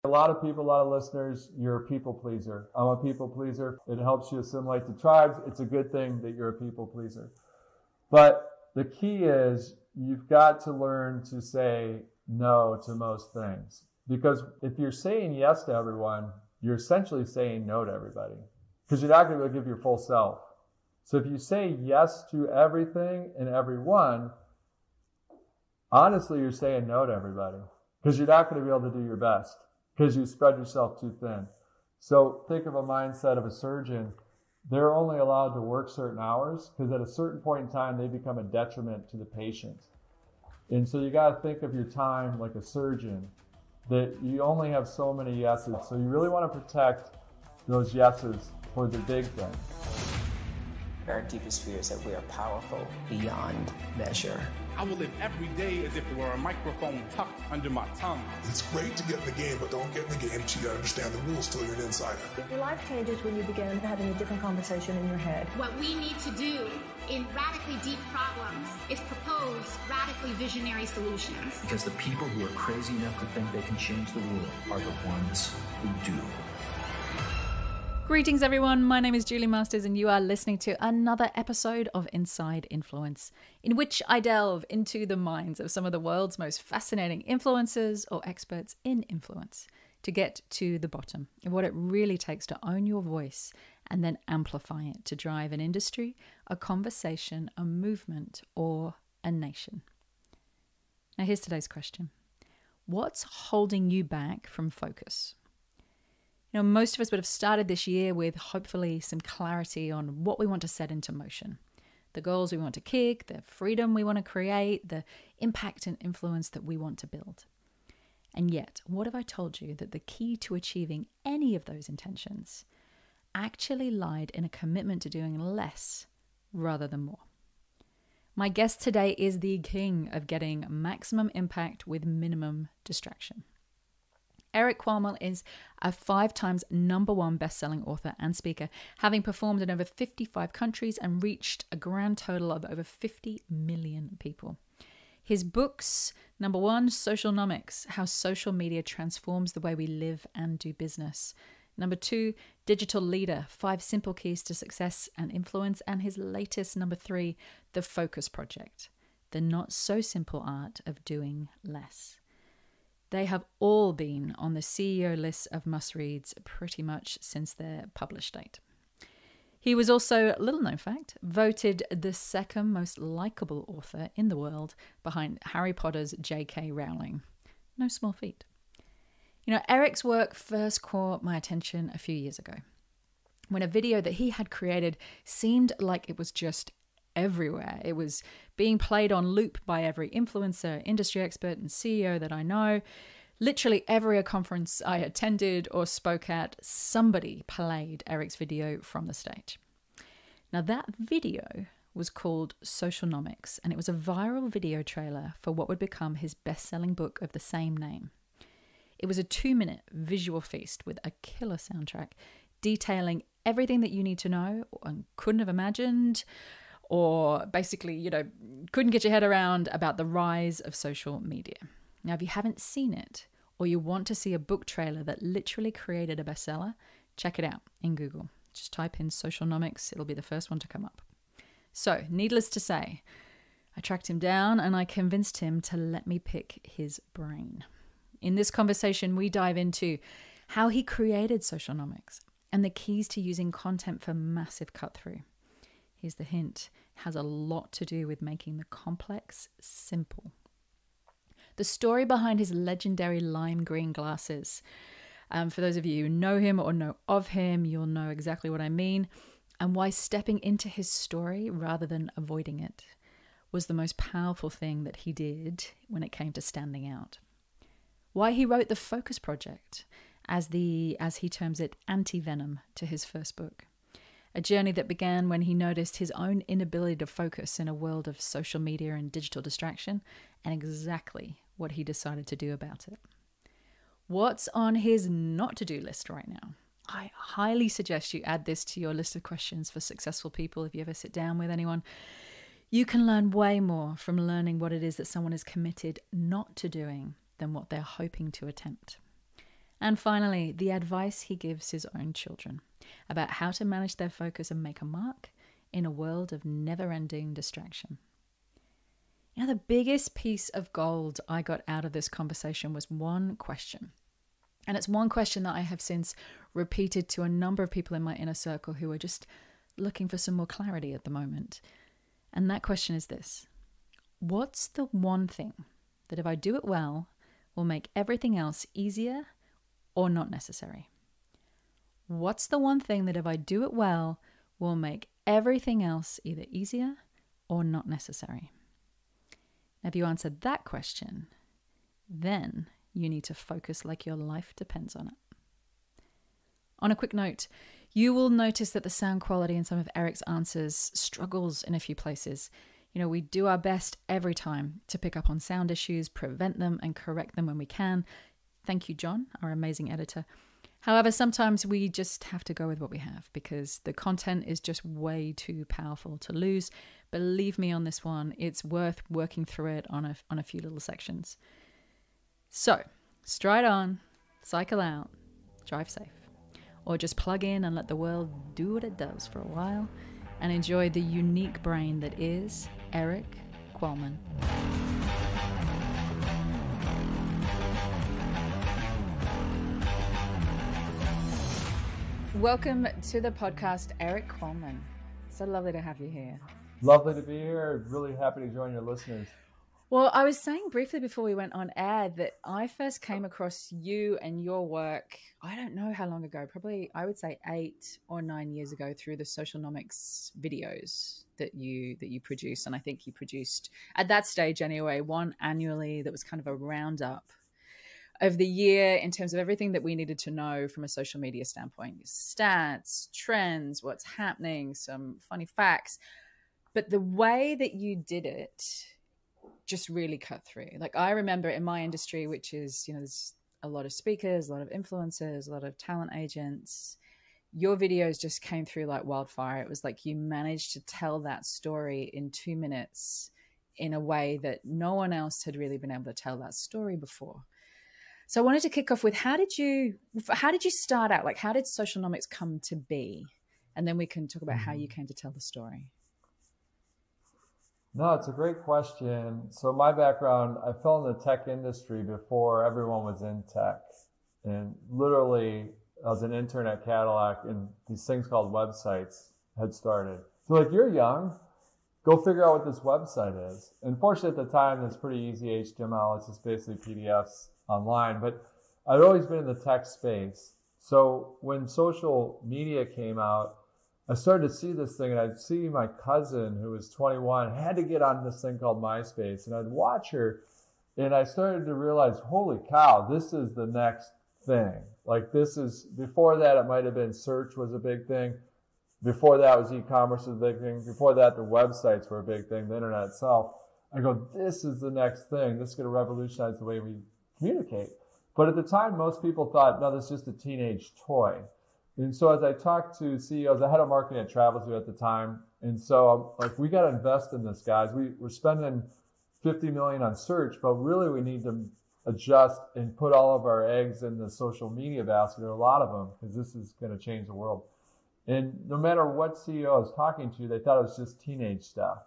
A lot of people, a lot of listeners, you're a people pleaser. I'm a people pleaser. It helps you assimilate to tribes. It's a good thing that you're a people pleaser. But the key is you've got to learn to say no to most things. Because if you're saying yes to everyone, you're essentially saying no to everybody. Because you're not going to be able to give your full self. So if you say yes to everything and everyone, honestly, you're saying no to everybody. Because you're not going to be able to do your best. Because you spread yourself too thin. So think of a mindset of a surgeon. They're only allowed to work certain hours because at a certain point in time, they become a detriment to the patient. And so you got to think of your time like a surgeon, that you only have so many yeses. So you really want to protect those yeses for the big thing. Our deepest fear is that we are powerful beyond measure. I will live every day as if there were a microphone tucked under my tongue. It's great to get in the game, but don't get in the game till you understand the rules till you're an insider. Your life changes when you begin having a different conversation in your head. What we need to do in radically deep problems is propose radically visionary solutions. Because the people who are crazy enough to think they can change the world are the ones who do. Greetings everyone, my name is Julie Masters and you are listening to another episode of Inside Influence, in which I delve into the minds of some of the world's most fascinating influencers or experts in influence to get to the bottom of what it really takes to own your voice and then amplify it to drive an industry, a conversation, a movement, or a nation. Now here's today's question. What's holding you back from focus? You know, most of us would have started this year with hopefully some clarity on what we want to set into motion. The goals we want to kick, the freedom we want to create, the impact and influence that we want to build. And yet, what if I told you that the key to achieving any of those intentions actually lied in a commitment to doing less rather than more? My guest today is the king of getting maximum impact with minimum distraction. Erik Qualman is a 5-time #1 best-selling author and speaker, having performed in over 55 countries and reached a grand total of over 50 million people. His books, #1, Socialnomics, How Social Media Transforms the Way We Live and Do Business. #2, Digital Leader, 5 Simple Keys to Success and Influence. And his latest, #3, The Focus Project, the not-so-simple art of doing less. They have all been on the CEO list of must-reads pretty much since their published date. He was also, little known fact, voted the second most likable author in the world behind Harry Potter's J.K. Rowling. No small feat. You know, Erik's work first caught my attention a few years ago, when a video that he had created seemed like it was just everywhere. It was being played on loop by every influencer, industry expert, and CEO that I know. Literally every conference I attended or spoke at, somebody played Erik's video from the stage. Now that video was called Socialnomics, and it was a viral video trailer for what would become his best-selling book of the same name. It was a 2-minute visual feast with a killer soundtrack detailing everything that you need to know and couldn't have imagined, or basically, you know, couldn't get your head around about the rise of social media. Now, if you haven't seen it, or you want to see a book trailer that literally created a bestseller, check it out in Google. Just type in Socialnomics, it'll be the first one to come up. So, needless to say, I tracked him down and I convinced him to let me pick his brain. In this conversation, we dive into how he created Socialnomics and the keys to using content for massive cut-through. Here's the hint. It has a lot to do with making the complex simple. The story behind his legendary lime green glasses. For those of you who know him or know of him, you'll know exactly what I mean, and why stepping into his story rather than avoiding it was the most powerful thing that he did when it came to standing out. Why he wrote The Focus Project as he terms it, anti-venom to his first book. A journey that began when he noticed his own inability to focus in a world of social media and digital distraction, and exactly what he decided to do about it. What's on his not-to-do list right now? I highly suggest you add this to your list of questions for successful people if you ever sit down with anyone. You can learn way more from learning what it is that someone is committed not to doing than what they're hoping to attempt. And finally, the advice he gives his own children about how to manage their focus and make a mark in a world of never-ending distraction. You know, the biggest piece of gold I got out of this conversation was one question. And it's one question that I have since repeated to a number of people in my inner circle who are just looking for some more clarity at the moment. And that question is this: what's the one thing that if I do it well will make everything else easier or not necessary? What's the one thing that if I do it well will make everything else either easier or not necessary? Now, if you answered that question, then you need to focus like your life depends on it. On a quick note, you will notice that the sound quality in some of Erik's answers struggles in a few places. You know, we do our best every time to pick up on sound issues, prevent them, and correct them when we can. Thank you, John, our amazing editor. However, sometimes we just have to go with what we have because the content is just way too powerful to lose. Believe me on this one, it's worth working through it on a few little sections. So, stride on, cycle out, drive safe, or just plug in and let the world do what it does for a while and enjoy the unique brain that is Erik Qualman. Welcome to the podcast, Erik Qualman. So lovely to have you here. Lovely to be here. Really happy to join your listeners. Well, I was saying briefly before we went on air that I first came across you and your work, I don't know how long ago, probably I would say 8 or 9 years ago through the Socialnomics videos that you produced. And I think you produced, at that stage anyway, one annually that was kind of a roundup of the year in terms of everything that we needed to know from a social media standpoint. Stats, trends, what's happening, some funny facts. But the way that you did it just really cut through. Like I remember in my industry, which is, you know, there's a lot of speakers, a lot of influencers, a lot of talent agents. Your videos just came through like wildfire. It was like you managed to tell that story in 2 minutes in a way that no one else had really been able to tell that story before. So I wanted to kick off with how did you start out? Like how did Socialnomics come to be? And then we can talk about how you came to tell the story. No, it's a great question. So my background, I fell in the tech industry before everyone was in tech. And literally, I was an intern at Cadillac and these things called websites had started. So like, you're young, go figure out what this website is. And fortunately at the time, it's pretty easy HTML. It's just basically PDFs online. But I'd always been in the tech space. So when social media came out, I started to see this thing, and I'd see my cousin who was 21 had to get on this thing called MySpace, and I'd watch her, and I started to realize, holy cow, this is the next thing. Like this is, before that it might have been search was a big thing. Before that was e-commerce was a big thing. Before that the websites were a big thing, the internet itself. I go, this is the next thing. This is going to revolutionize the way we communicate. But at the time, most people thought, no, this is just a teenage toy. And so as I talked to CEOs, I had a marketing at Travelzoo at the time. And so I'm like, we got to invest in this, guys. We're spending $50 million on search, but really we need to adjust and put all of our eggs in the social media basket, or a lot of them, because this is going to change the world. And no matter what CEO I was talking to, they thought it was just teenage stuff.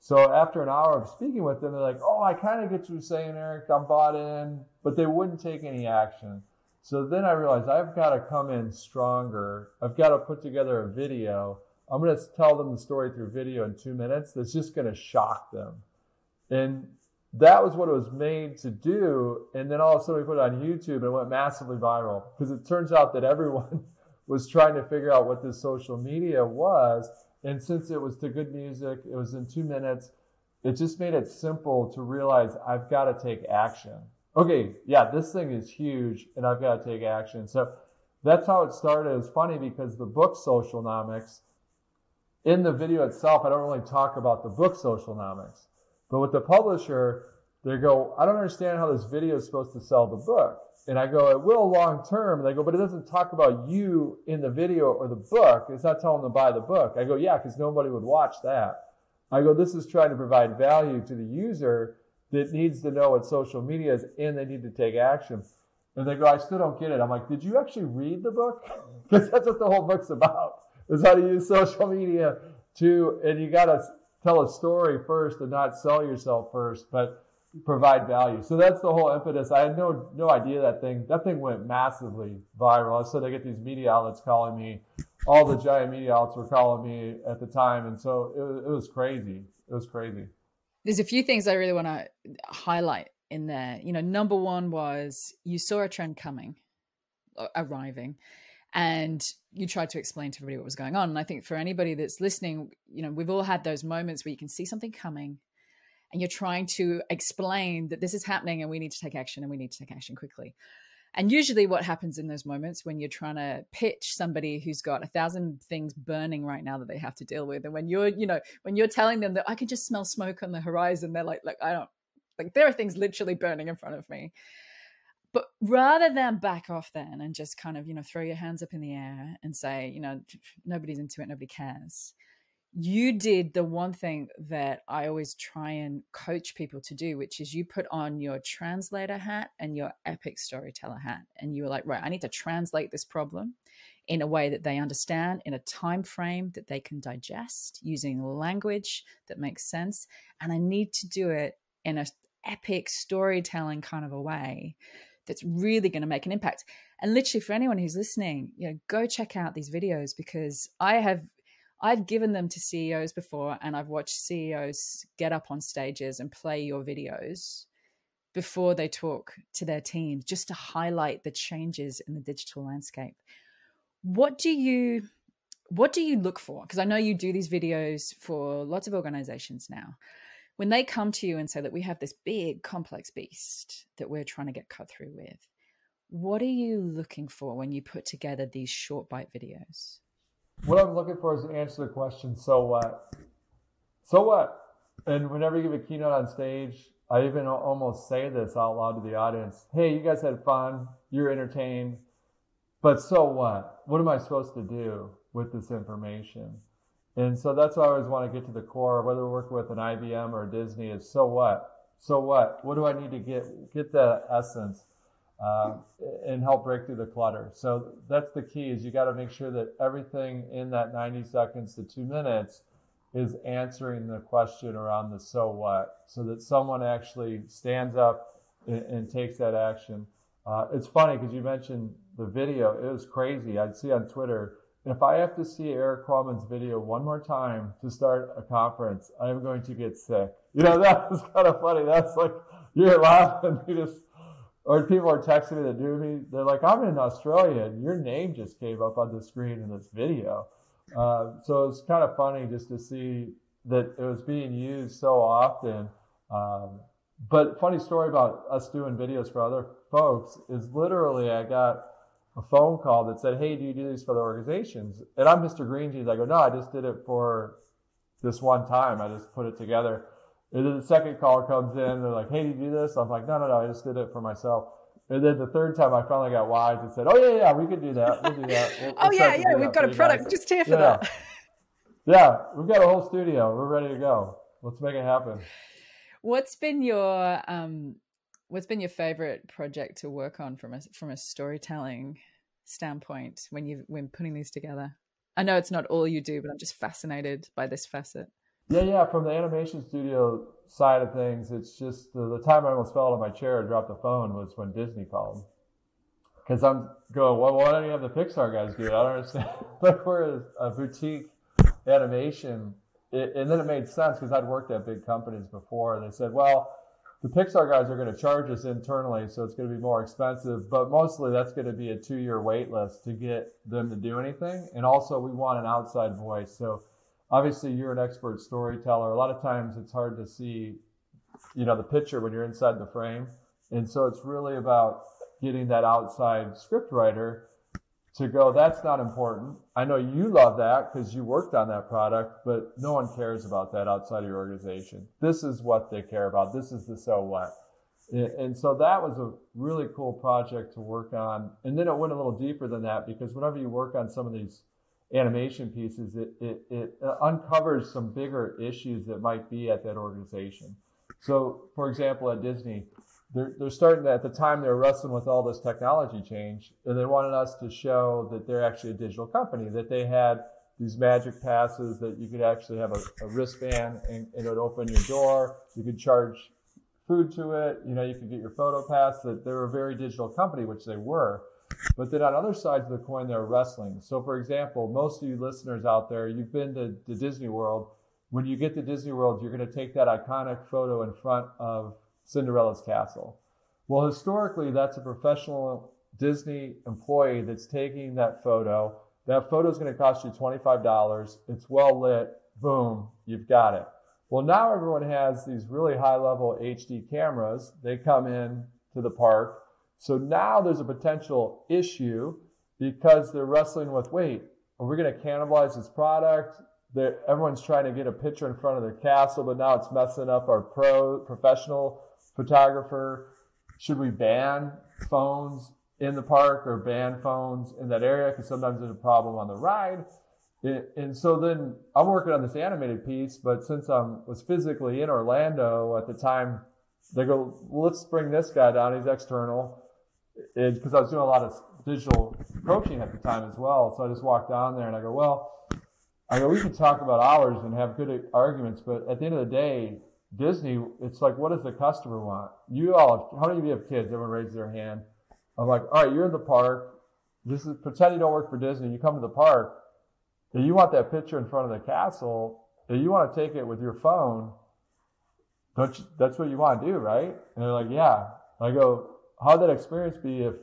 So after an hour of speaking with them, they're like, oh, I kind of get what you're saying, Erik. I'm bought in, but they wouldn't take any action. So then I realized I've got to come in stronger. I've got to put together a video. I'm going to tell them the story through video in 2 minutes. That's just going to shock them. And that was what it was made to do. And then all of a sudden we put it on YouTube and it went massively viral because it turns out that everyone was trying to figure out what this social media was. And since it was to good music, it was in 2 minutes, it just made it simple to realize I've got to take action. Okay, yeah, this thing is huge and I've got to take action. So that's how it started. It's funny because the book Socialnomics, in the video itself, I don't really talk about the book Socialnomics. But with the publisher, they go, I don't understand how this video is supposed to sell the book. And I go, it will long term. And they go, but it doesn't talk about you in the video or the book. It's not telling them to buy the book. I go, yeah, because nobody would watch that. I go, this is trying to provide value to the user that needs to know what social media is and they need to take action. And they go, I still don't get it. I'm like, did you actually read the book? Because that's what the whole book's about, is how to use social media and you got to tell a story first and not sell yourself first, but provide value. So that's the whole impetus. I had no idea that thing went massively viral. All of a sudden I get these media outlets calling me. All the giant media outlets were calling me at the time. And so it was crazy. It was crazy. There's a few things I really want to highlight in there. Number one was you saw a trend arriving, and you tried to explain to everybody what was going on. And I think for anybody that's listening, we've all had those moments where you can see something coming and you're trying to explain that this is happening and we need to take action, and we need to take action quickly. And usually what happens in those moments when you're trying to pitch somebody who's got 1,000 things burning right now that they have to deal with, and when you're telling them that I can just smell smoke on the horizon, they're like, I don't, like, there are things literally burning in front of me. But rather than back off then and just kind of, throw your hands up in the air and say, nobody's into it, nobody cares, you did the one thing that I always try and coach people to do, which is you put on your translator hat and your epic storyteller hat. And you were like, right, I need to translate this problem in a way that they understand, in a time frame that they can digest, using language that makes sense. And I need to do it in an epic storytelling kind of a way that's really going to make an impact. And literally, for anyone who's listening, go check out these videos, because I've given them to CEOs before, and I've watched CEOs get up on stages and play your videos before they talk to their teams, just to highlight the changes in the digital landscape. What do you look for? Because I know you do these videos for lots of organizations now. When they come to you and say that we have this big complex beast that we're trying to get cut through with, what are you looking for when you put together these short bite videos? What I'm looking for is to answer the question, so what? So what? And whenever you give a keynote on stage, I even almost say this out loud to the audience. Hey, you guys had fun. You're entertained. But so what? What am I supposed to do with this information? And so that's why I always want to get to the core, whether we're working with an IBM or a Disney, is so what? So what? What do I need to get the essence and help break through the clutter? So that's the key, is you got to make sure that everything in that 90 seconds to 2 minutes is answering the question around the so what, so that someone actually stands up and takes that action. It's funny because you mentioned the video. It was crazy. I'd see on Twitter, if I have to see Erik Qualman's video one more time to start a conference, I'm going to get sick. That was kind of funny. That's like, you're laughing. Or people are texting me that do me. They're like, I'm in Australia and your name just came up on the screen in this video. So it's kind of funny just to see that it was being used so often. But funny story about us doing videos for other folks is literally I got a phone call that said, hey, do you do these for the organizations? And I'm Mr. Green Jeans. I go, no, I just did it for this one time. I just put it together. And then the second caller comes in. They're like, hey, do you do this? I'm like, no, I just did it for myself. And then the third time I finally got wise and said, oh, yeah, we could do that. We'll do that. We've got a product just here for that. Yeah, we've got a whole studio. We're ready to go. Let's make it happen. What's been your favorite project to work on from a storytelling standpoint when putting these together? I know it's not all you do, but I'm just fascinated by this facet. Yeah. From the animation studio side of things, it's just the time I almost fell out of my chair and dropped the phone was when Disney called. Because I'm going, well, why don't you have the Pixar guys do it? I don't understand. Like, we're a boutique animation. And then it made sense because I'd worked at big companies before. They said, well, the Pixar guys are going to charge us internally, so it's going to be more expensive. But mostly that's going to be a 2-year wait list to get them to do anything. And also we want an outside voice. So obviously you're an expert storyteller. A lot of times it's hard to see, the picture when you're inside the frame. And so it's really about getting that outside script writer to go, that's not important. I know you love that because you worked on that product, but no one cares about that outside of your organization. This is what they care about. This is the so what. And so that was a really cool project to work on. And then it went a little deeper than that, because whenever you work on some of these animation pieces, it uncovers some bigger issues that might be at that organization. So, for example, at Disney, they're starting to, at the time they were wrestling with all this technology change, and they wanted us to show that they're actually a digital company, that they had these magic passes that you could actually have a wristband and it would open your door. You could charge food to it. You know, you could get your photo pass, that they were a very digital company, which they were. But then on other sides of the coin, they're wrestling. So for example, most of you listeners out there, you've been to Disney World. When you get to Disney World, you're going to take that iconic photo in front of Cinderella's castle. Well, historically, that's a professional Disney employee that's taking that photo. That photo is going to cost you $25. It's well lit. Boom, you've got it. Well, now everyone has these really high-level HD cameras. They come in to the park. So now there's a potential issue because they're wrestling with, wait, are we going to cannibalize this product? Everyone's trying to get a picture in front of their castle, but now it's messing up our professional photographer. Should we ban phones in the park or ban phones in that area? Because sometimes there's a problem on the ride. And so then I'm working on this animated piece, but since I was physically in Orlando at the time, they go, well, let's bring this guy down. He's external. Because I was doing a lot of digital coaching at the time as well. So I just walked down there and I go, we can talk about hours and have good arguments, but at the end of the day, Disney, it's like, what does the customer want? How many of you have kids? Everyone raises their hand. I'm like, all right, you're in the park. Pretend you don't work for Disney. You come to the park. And you want that picture in front of the castle. And you want to take it with your phone. That's what you want to do, right? And they're like, yeah. I go, how'd that experience be if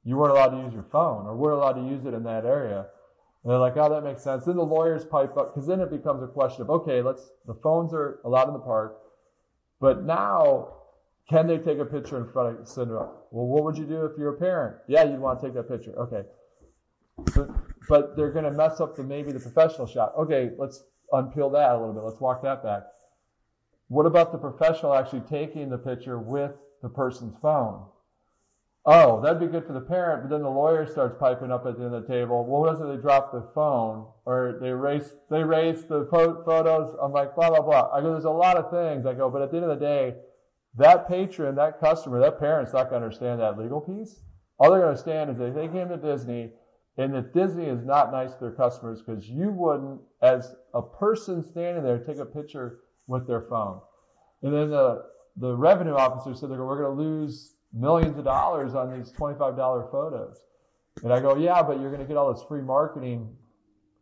you weren't allowed to use your phone or weren't allowed to use it in that area? And they're like, oh, that makes sense. Then the lawyers pipe up, because then it becomes a question of, okay, the phones are allowed in the park, but now, can they take a picture in front of Cinderella? Well, what would you do if you're a parent? Yeah, you'd want to take that picture. Okay. But they're going to mess up maybe the professional shot. Okay, let's unpeel that a little bit. Let's walk that back. What about the professional actually taking the picture with the person's phone? Oh, that'd be good for the parent, but then the lawyer starts piping up at the end of the table. Well, what if they drop the phone or they erase the photos? I'm like, blah, blah, blah. I go, there's a lot of things. I go, but at the end of the day, that patron, that customer, that parent's not going to understand that legal piece. All they're going to understand is that they came to Disney and that Disney is not nice to their customers because you wouldn't, as a person standing there, take a picture with their phone. And then the revenue officer said, we're going to lose millions of dollars on these $25 photos. And I go, yeah, but you're going to get all this free marketing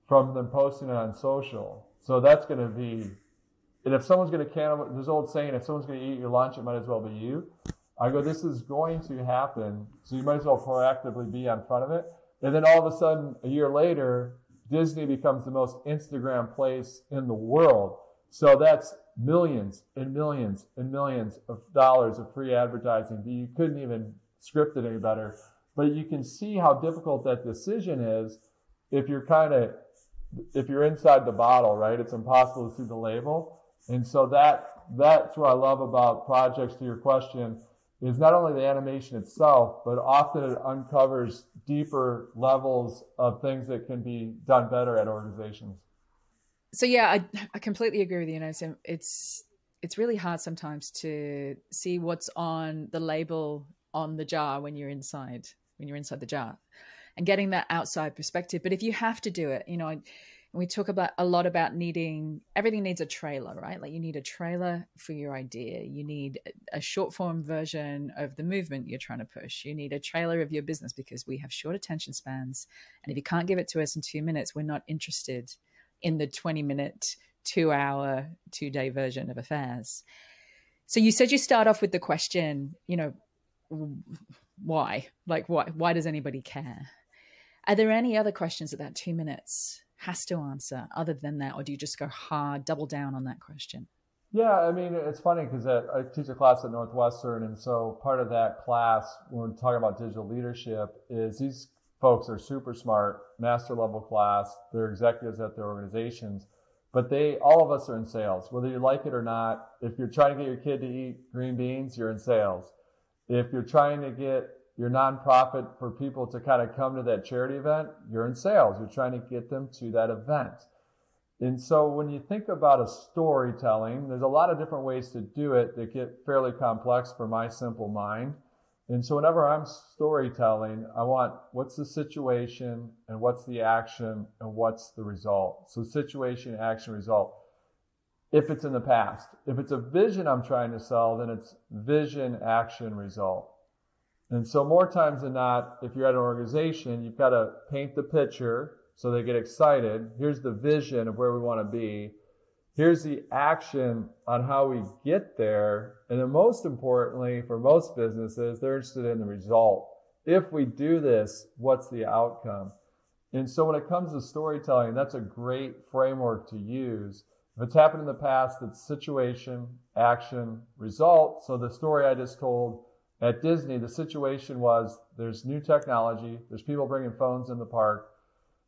from them posting it on social. So that's going to be, and if someone's going to cannibalize, there's an old saying, if someone's going to eat your lunch, it might as well be you. I go, this is going to happen. So you might as well proactively be on front of it. And then all of a sudden, a year later, Disney becomes the most Instagram place in the world. So that's millions and millions and millions of dollars of free advertising that you couldn't even script it any better. But you can see how difficult that decision is if you're inside the bottle, right? It's impossible to see the label. And so that's what I love about projects, to your question, is not only the animation itself, but often it uncovers deeper levels of things that can be done better at organizations. So yeah, I completely agree with you. It's really hard sometimes to see what's on the label on the jar when you're inside the jar, and getting that outside perspective. But if you have to do it, we talk a lot about everything needs a trailer, right? Like you need a trailer for your idea. You need a short form version of the movement you're trying to push. You need a trailer of your business because we have short attention spans. And if you can't give it to us in 2 minutes, we're not interested in the 20-minute, 2-hour, 2-day version of affairs. So you said you start off with the question, why? Like, why does anybody care? Are there any other questions that 2 minutes has to answer other than that? Or do you just go hard, double down on that question? Yeah, I mean, it's funny because I teach a class at Northwestern. And so part of that class, when we're talking about digital leadership, is these folks are super smart, master level class. They're executives at their organizations, but all of us are in sales, whether you like it or not. If you're trying to get your kid to eat green beans, you're in sales. If you're trying to get your nonprofit for people to kind of come to that charity event, you're in sales. You're trying to get them to that event. And so when you think about a storytelling, there's a lot of different ways to do it that get fairly complex for my simple mind. And so whenever I'm storytelling, I want what's the situation and what's the action and what's the result. So situation, action, result. If it's in the past, if it's a vision I'm trying to sell, then it's vision, action, result. And so more times than not, if you're at an organization, you've got to paint the picture so they get excited. Here's the vision of where we want to be. Here's the action on how we get there. And then most importantly, for most businesses, they're interested in the result. If we do this, what's the outcome? And so when it comes to storytelling, that's a great framework to use. If it's happened in the past, it's situation, action, result. So the story I just told at Disney, the situation was there's new technology. There's people bringing phones in the park.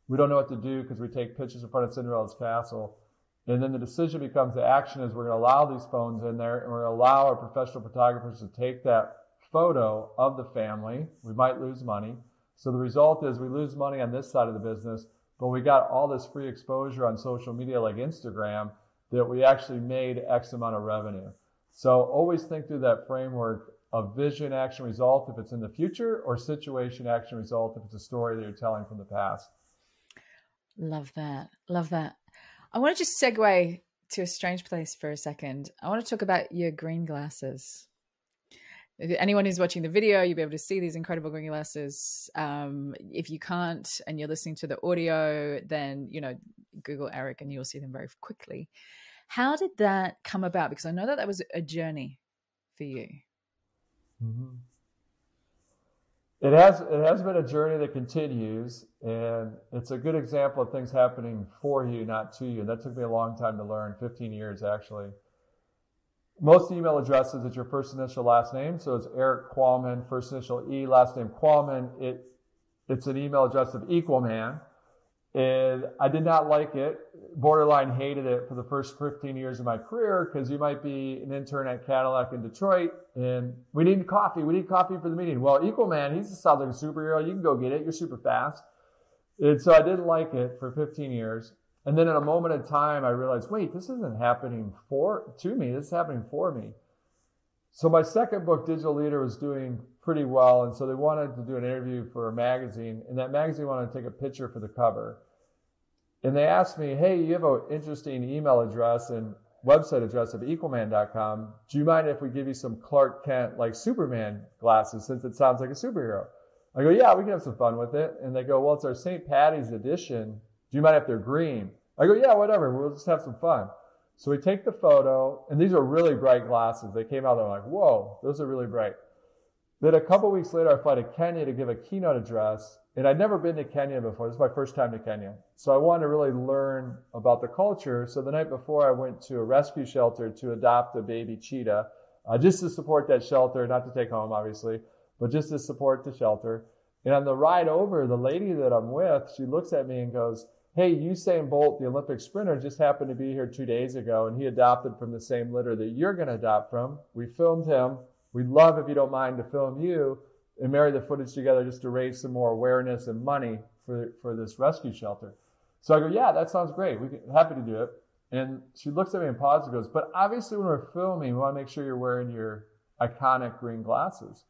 We don't know what to do because we take pictures in front of Cinderella's castle. And then the decision becomes the action is we're going to allow these phones in there and we're going to allow our professional photographers to take that photo of the family. We might lose money. So the result is we lose money on this side of the business, but we got all this free exposure on social media like Instagram that we actually made X amount of revenue. So always think through that framework of vision, action, result if it's in the future, or situation, action, result if it's a story that you're telling from the past. Love that. Love that. I want to just segue to a strange place for a second. I want to talk about your green glasses. If anyone who's watching the video, you'll be able to see these incredible green glasses. If you can't and you're listening to the audio, then, Google Erik and you'll see them very quickly. How did that come about? Because I know that was a journey for you. Mm-hmm. It has been a journey that continues, and it's a good example of things happening for you, not to you. That took me a long time to learn, 15 years actually. Most email addresses, it's your first initial last name, so it's Erik Qualman, first initial E, last name Qualman. It's an email address of Equal Man, and I did not like it. Borderline hated it for the first 15 years of my career because you might be an intern at Cadillac in Detroit and we need coffee for the meeting. Well, Equal Man, he sounds like a superhero. You can go get it. You're super fast. And so I didn't like it for 15 years. And then in a moment of time, I realized, wait, this isn't happening to me. This is happening for me. So my second book, Digital Leader, was doing pretty well. And so they wanted to do an interview for a magazine, and that magazine wanted to take a picture for the cover. And they asked me, hey, you have an interesting email address and website address of equalman.com. Do you mind if we give you some Clark Kent, like Superman glasses, since it sounds like a superhero? I go, yeah, we can have some fun with it. And they go, well, it's our St. Patty's edition. Do you mind if they're green? I go, yeah, whatever. We'll just have some fun. So we take the photo, and these are really bright glasses. They came out, they're like, whoa, those are really bright. Then a couple weeks later, I fly to Kenya to give a keynote address. And I'd never been to Kenya before. This is my first time to Kenya. So I wanted to really learn about the culture. So the night before, I went to a rescue shelter to adopt a baby cheetah, just to support that shelter, not to take home, obviously, but just to support the shelter. And on the ride over, the lady that I'm with, she looks at me and goes, hey, Usain Bolt, the Olympic sprinter, just happened to be here 2 days ago, and he adopted from the same litter that you're going to adopt from. We filmed him. We'd love, if you don't mind, to film you and marry the footage together just to raise some more awareness and money for this rescue shelter. So I go, yeah, that sounds great. Happy to do it. And she looks at me and pauses and goes, but obviously when we're filming, we want to make sure you're wearing your iconic green glasses.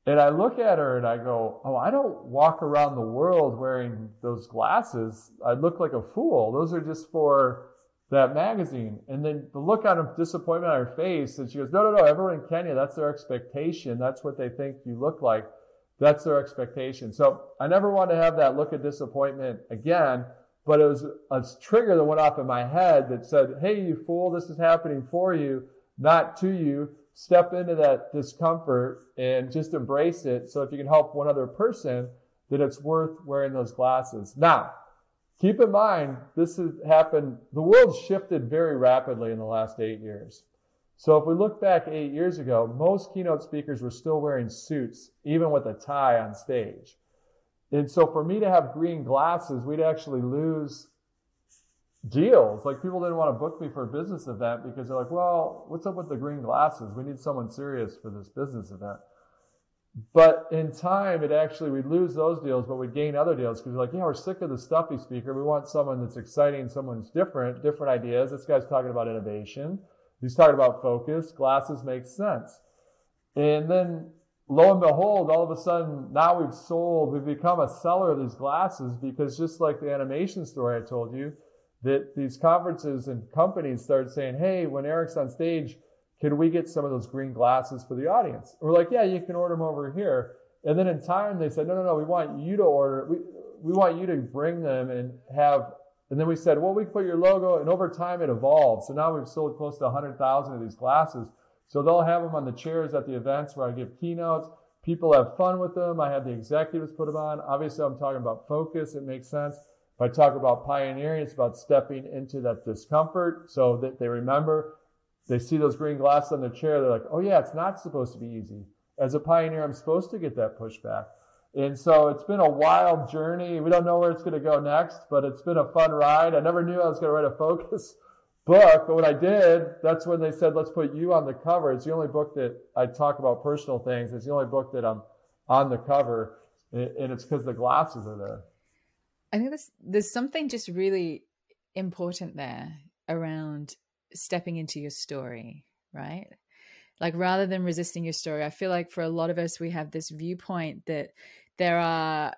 And I look at her and I go, oh, I don't walk around the world wearing those glasses. I look like a fool. Those are just for that magazine. And then the look of disappointment on her face, and she goes, no, everyone in Kenya, that's their expectation. That's what they think you look like. That's their expectation. So I never want to have that look of disappointment again, but it was a trigger that went off in my head that said, hey, you fool, this is happening for you, not to you. Step into that discomfort and just embrace it. So if you can help one other person, then it's worth wearing those glasses. Now, keep in mind, this has happened, the world shifted very rapidly in the last 8 years. So if we look back 8 years ago, most keynote speakers were still wearing suits, even with a tie on stage. And so for me to have green glasses, we'd actually lose deals. Like people didn't want to book me for a business event because they're like, well, what's up with the green glasses? We need someone serious for this business event. But in time, we'd lose those deals, but we'd gain other deals because we're like, yeah, we're sick of the stuffy speaker. We want someone that's exciting, someone's different ideas. This guy's talking about innovation. He's talking about focus. Glasses make sense. And then lo and behold, all of a sudden, now we've become a seller of these glasses because just like the animation story I told you, that these conferences and companies started saying, hey, when Erik's on stage, can we get some of those green glasses for the audience? And we're like, yeah, you can order them over here. And then in time, they said, no, we want you to order. We want you to bring them and then we said, well, we can put your logo, and over time it evolved. So now we've sold close to 100,000 of these glasses. So they'll have them on the chairs at the events where I give keynotes. People have fun with them. I have the executives put them on. Obviously, I'm talking about focus. It makes sense. If I talk about pioneering, it's about stepping into that discomfort so that they remember. They see those green glasses on their chair. They're like, oh, yeah, it's not supposed to be easy. As a pioneer, I'm supposed to get that pushback. And so it's been a wild journey. We don't know where it's going to go next, but it's been a fun ride. I never knew I was going to write a focus book, but when I did, that's when they said, let's put you on the cover. It's the only book that I talk about personal things. It's the only book that I'm on the cover, and it's because the glasses are there. I think there's something just really important there around stepping into your story, right? Like rather than resisting your story, I feel like for a lot of us, we have this viewpoint that there are,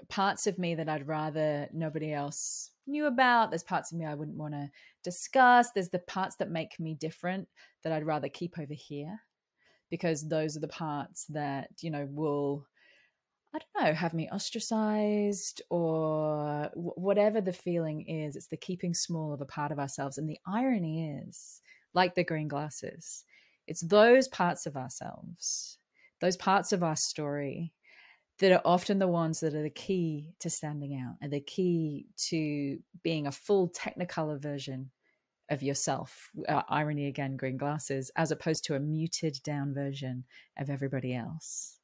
parts of me that I'd rather nobody else knew about. There's parts of me I wouldn't want to discuss. There's the parts that make me different that I'd rather keep over here because those are the parts that, will, I don't know, have me ostracized or whatever the feeling is. It's the keeping small of a part of ourselves. And the irony is, like the green glasses, it's those parts of ourselves, those parts of our story that are often the ones that are the key to standing out and the key to being a full technicolor version of yourself. Irony again, green glasses, as opposed to a muted down version of everybody else.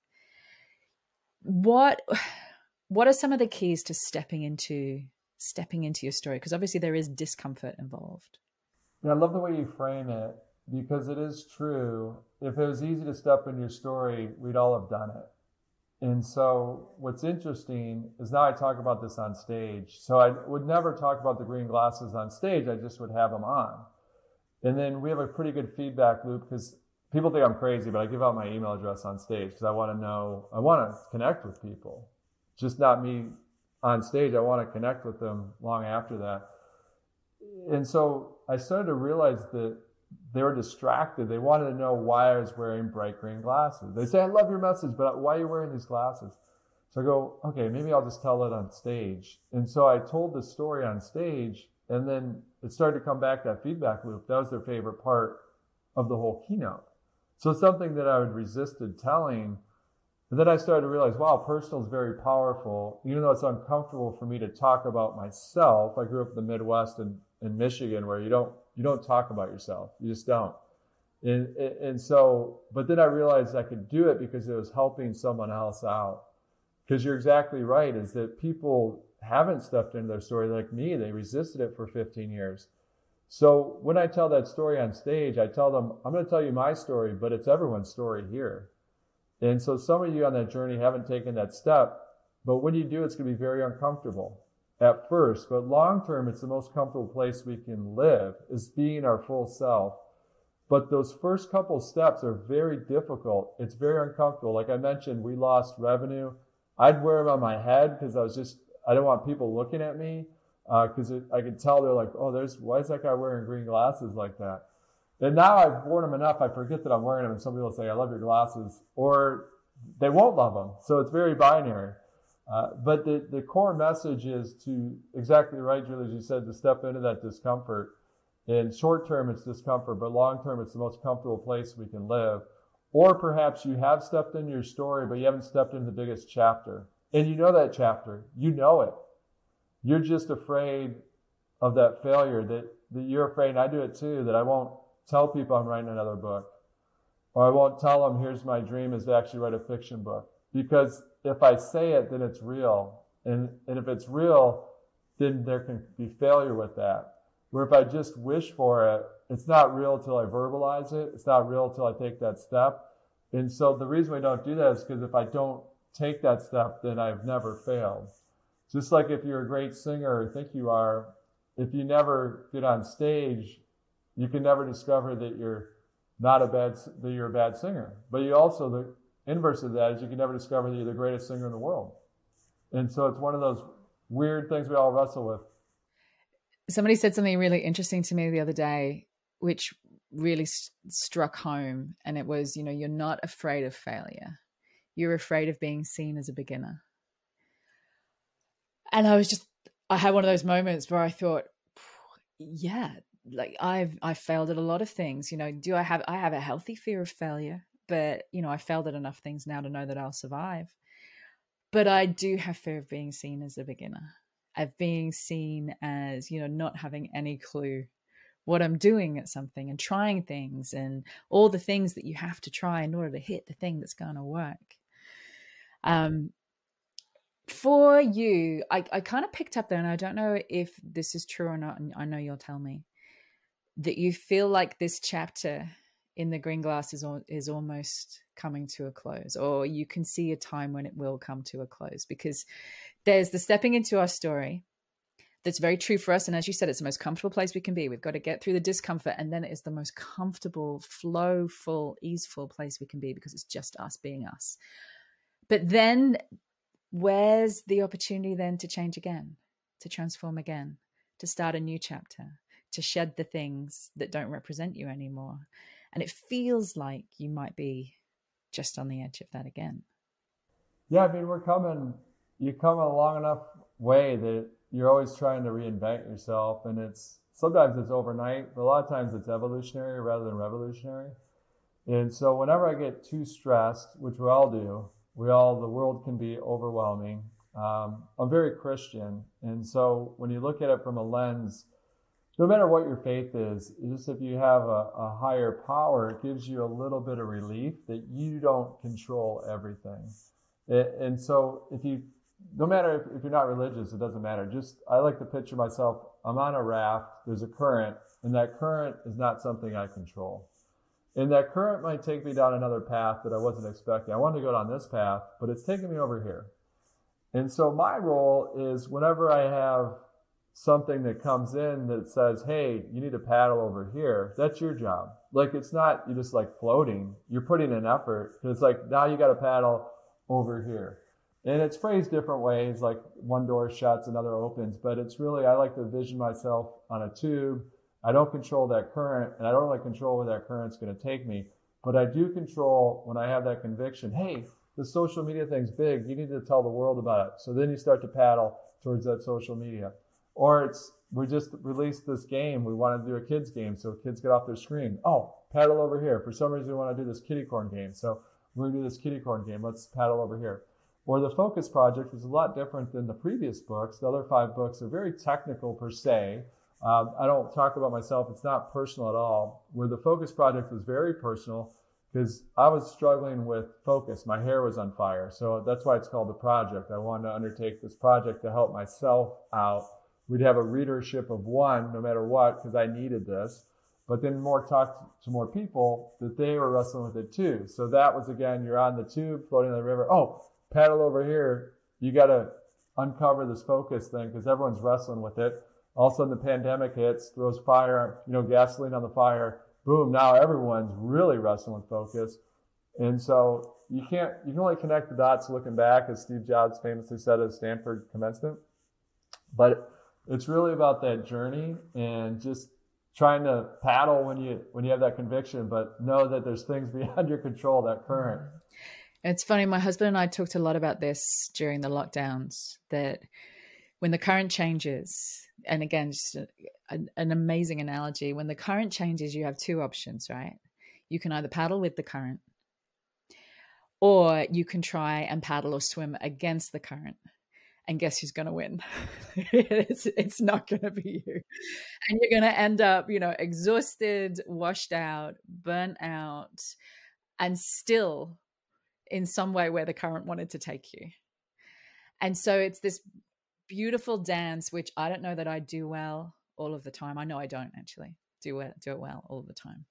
What are some of the keys to stepping into your story? Because obviously there is discomfort involved. Yeah, I love the way you frame it because it is true. If it was easy to step into your story, we'd all have done it. And so what's interesting is now I talk about this on stage. So I would never talk about the green glasses on stage. I just would have them on. And then we have a pretty good feedback loop because people think I'm crazy, but I give out my email address on stage because I want to connect with people. Just not me on stage. I want to connect with them long after that. And so I started to realize that they were distracted. They wanted to know why I was wearing bright green glasses. They say, I love your message, but why are you wearing these glasses? So I go, okay, maybe I'll just tell it on stage. And so I told the story on stage, and then it started to come back, that feedback loop. That was their favorite part of the whole keynote. So it's something that I had resisted telling. And then I started to realize, wow, personal is very powerful. Even though it's uncomfortable for me to talk about myself. I grew up in the Midwest in Michigan where you don't talk about yourself. You just don't. And so, but then I realized I could do it because it was helping someone else out. Because you're exactly right, is that people haven't stepped into their story like me. They resisted it for 15 years. So when I tell that story on stage, I tell them, I'm going to tell you my story, but it's everyone's story here. And so some of you on that journey haven't taken that step, but when you do, it's going to be very uncomfortable at first. But long term, it's the most comfortable place we can live, is being our full self. But those first couple steps are very difficult. It's very uncomfortable. Like I mentioned, we lost revenue. I'd wear them on my head because I didn't want people looking at me. Because I could tell they're like, oh, why is that guy wearing green glasses like that? And now I've worn them enough, I forget that I'm wearing them, and some people say, I love your glasses, or they won't love them. So it's very binary. But the core message is to, exactly right, Julie, as you said, to step into that discomfort. In short term, it's discomfort, but long term, it's the most comfortable place we can live. Or perhaps you have stepped into your story, but you haven't stepped into the biggest chapter. And you know that chapter. You know it. You're just afraid of that failure, that you're afraid, and I do it too, that I won't tell people I'm writing another book. Or I won't tell them, here's my dream is to actually write a fiction book. Because if I say it, then it's real. And if it's real, then there can be failure with that. Where if I just wish for it, it's not real till I verbalize it. It's not real till I take that step. And so the reason we don't do that is because if I don't take that step, then I've never failed. Just like if you're a great singer or think you are, if you never get on stage, you can never discover that you're a bad singer. But you also, the inverse of that is you can never discover that you're the greatest singer in the world. And so it's one of those weird things we all wrestle with. Somebody said something really interesting to me the other day, which really struck home. And it was, you're not afraid of failure. You're afraid of being seen as a beginner. And I had one of those moments where I thought, yeah, like I failed at a lot of things. I have a healthy fear of failure, but I failed at enough things now to know that I'll survive. But I do have fear of being seen as a beginner, of being seen as, not having any clue what I'm doing at something and trying things and all the things that you have to try in order to hit the thing that's going to work. For you, I kind of picked up there, and I don't know if this is true or not, and I know you'll tell me, that you feel like this chapter in the green glass is almost coming to a close, or you can see a time when it will come to a close, because there's the stepping into our story that's very true for us. And as you said, it's the most comfortable place we can be. We've got to get through the discomfort, and then it is the most comfortable, flowful, easeful place we can be, because it's just us being us. But then where's the opportunity then to change again, to transform again, to start a new chapter, to shed the things that don't represent you anymore? And it feels like you might be just on the edge of that again. Yeah, I mean, you come a long enough way that you're always trying to reinvent yourself. And sometimes it's overnight, but a lot of times it's evolutionary rather than revolutionary. And so whenever I get too stressed, which we all do, the world can be overwhelming. I'm very Christian. And so when you look at it from a lens, no matter what your faith is, just if you have a higher power, it gives you a little bit of relief that you don't control everything. And so no matter if you're not religious, it doesn't matter. I like to picture myself, I'm on a raft, there's a current, and that current is not something I control. And that current might take me down another path that I wasn't expecting. I wanted to go down this path, but it's taking me over here. And so my role is whenever I have something that comes in that says, hey, you need to paddle over here, that's your job. Like, it's not you just like floating. You're putting in effort. It's like, now you got to paddle over here. And it's phrased different ways, like one door shuts, another opens. But it's really, I like to vision myself on a tube. I don't control that current, and I don't really control where that current's going to take me. But I do control when I have that conviction, hey, the social media thing's big. You need to tell the world about it. So then you start to paddle towards that social media. Or we just released this game. We want to do a kids game, so kids get off their screen. Oh, paddle over here. For some reason, we want to do this kitty corn game. So we're going to do this kitty corn game. Let's paddle over here. Or the Focus Project is a lot different than the previous books. The other 5 books are very technical per se. I don't talk about myself. It's not personal at all. Where the Focus Project was very personal because I was struggling with focus. My hair was on fire. So that's why it's called the project. I wanted to undertake this project to help myself out. We'd have a readership of 1 no matter what, because I needed this. But then talk to more people that they were wrestling with it too. So that was, again, you're on the tube floating in the river. Oh, paddle over here. You got to uncover this focus thing because everyone's wrestling with it. All of a sudden the pandemic hits, throws fire, gasoline on the fire. Boom, now everyone's really wrestling with focus. And so you can only connect the dots looking back, as Steve Jobs famously said at Stanford commencement. But it's really about that journey and just trying to paddle when you have that conviction, but know that there's things beyond your control, that current. It's funny, my husband and I talked a lot about this during the lockdowns, that when the current changes, and again, just an amazing analogy, when the current changes, you have 2 options, right? You can either paddle with the current, or you can try and paddle or swim against the current. And guess who's going to win? It's not going to be you. And you're going to end up, exhausted, washed out, burnt out, and still in some way where the current wanted to take you. And so it's this beautiful dance, which I don't know that I do well all of the time. I know I don't actually do it well all of the time.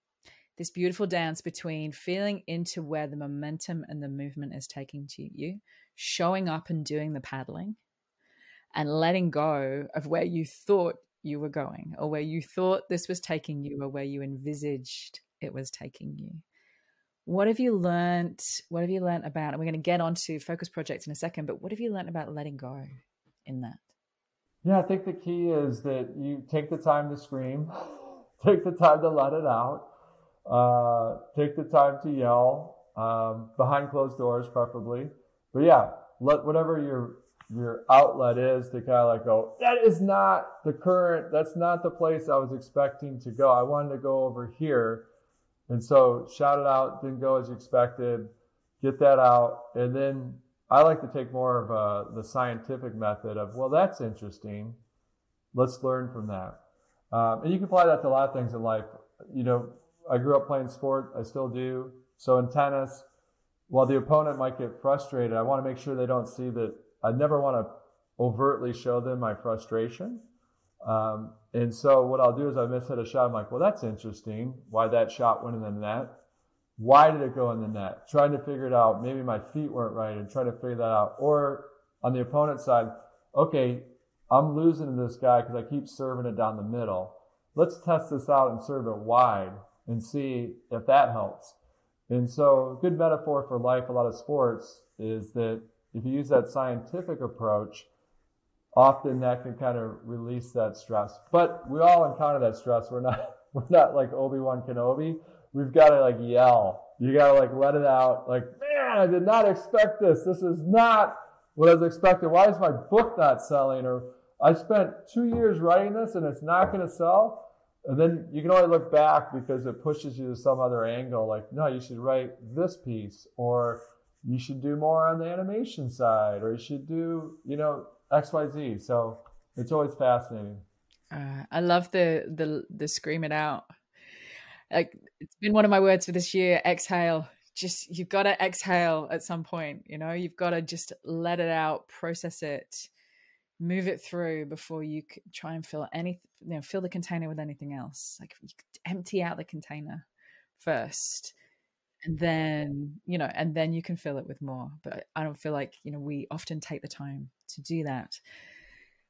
this beautiful dance between feeling into where the momentum and the movement is taking to you, showing up and doing the paddling, and letting go of where you thought you were going, or where you thought this was taking you, or where you envisaged it was taking you. What have you learned? What have you learned about, and we're going to get onto focus projects in a second, but what have you learned about letting go in that? Yeah, I think the key is that you take the time to scream, take the time to let it out, take the time to yell, behind closed doors preferably. But yeah, let whatever your outlet is to kind of like go, that is not that's not the place I was expecting to go. I wanted to go over here. And so shout it out, didn't go as you expected, get that out. And then I like to take more of the scientific method of, well, that's interesting. Let's learn from that. And you can apply that to a lot of things in life. I grew up playing sport. I still do. So in tennis, while the opponent might get frustrated, I want to make sure they don't see that. I never want to overtly show them my frustration. And so what I'll do is I hit a shot. I'm like, well, that's interesting. Why that shot went in the net? Why did it go in the net? Trying to figure it out. Maybe my feet weren't right and trying to figure that out. Or on the opponent's side, okay, I'm losing to this guy because I keep serving it down the middle. Let's test this out and serve it wide and see if that helps. And so a good metaphor for life, a lot of sports, is that if you use that scientific approach, often that can kind of release that stress. But we all encounter that stress. We're not like Obi-Wan Kenobi. We've got to like yell. You got to like let it out. Like, man, I did not expect this. This is not what I was expecting. Why is my book not selling? Or I spent 2 years writing this and it's not going to sell. And then you can only look back because it pushes you to some other angle. Like, no, you should write this piece, or you should do more on the animation side, or you should do, X, Y, Z. So it's always fascinating. I love the scream it out. Like, it's been one of my words for this year. Exhale. Just, you've got to exhale at some point. You've got to just let it out, process it, move it through before you try and fill fill the container with anything else. Like, you empty out the container first. And then, and then you can fill it with more. But I don't feel like, we often take the time to do that.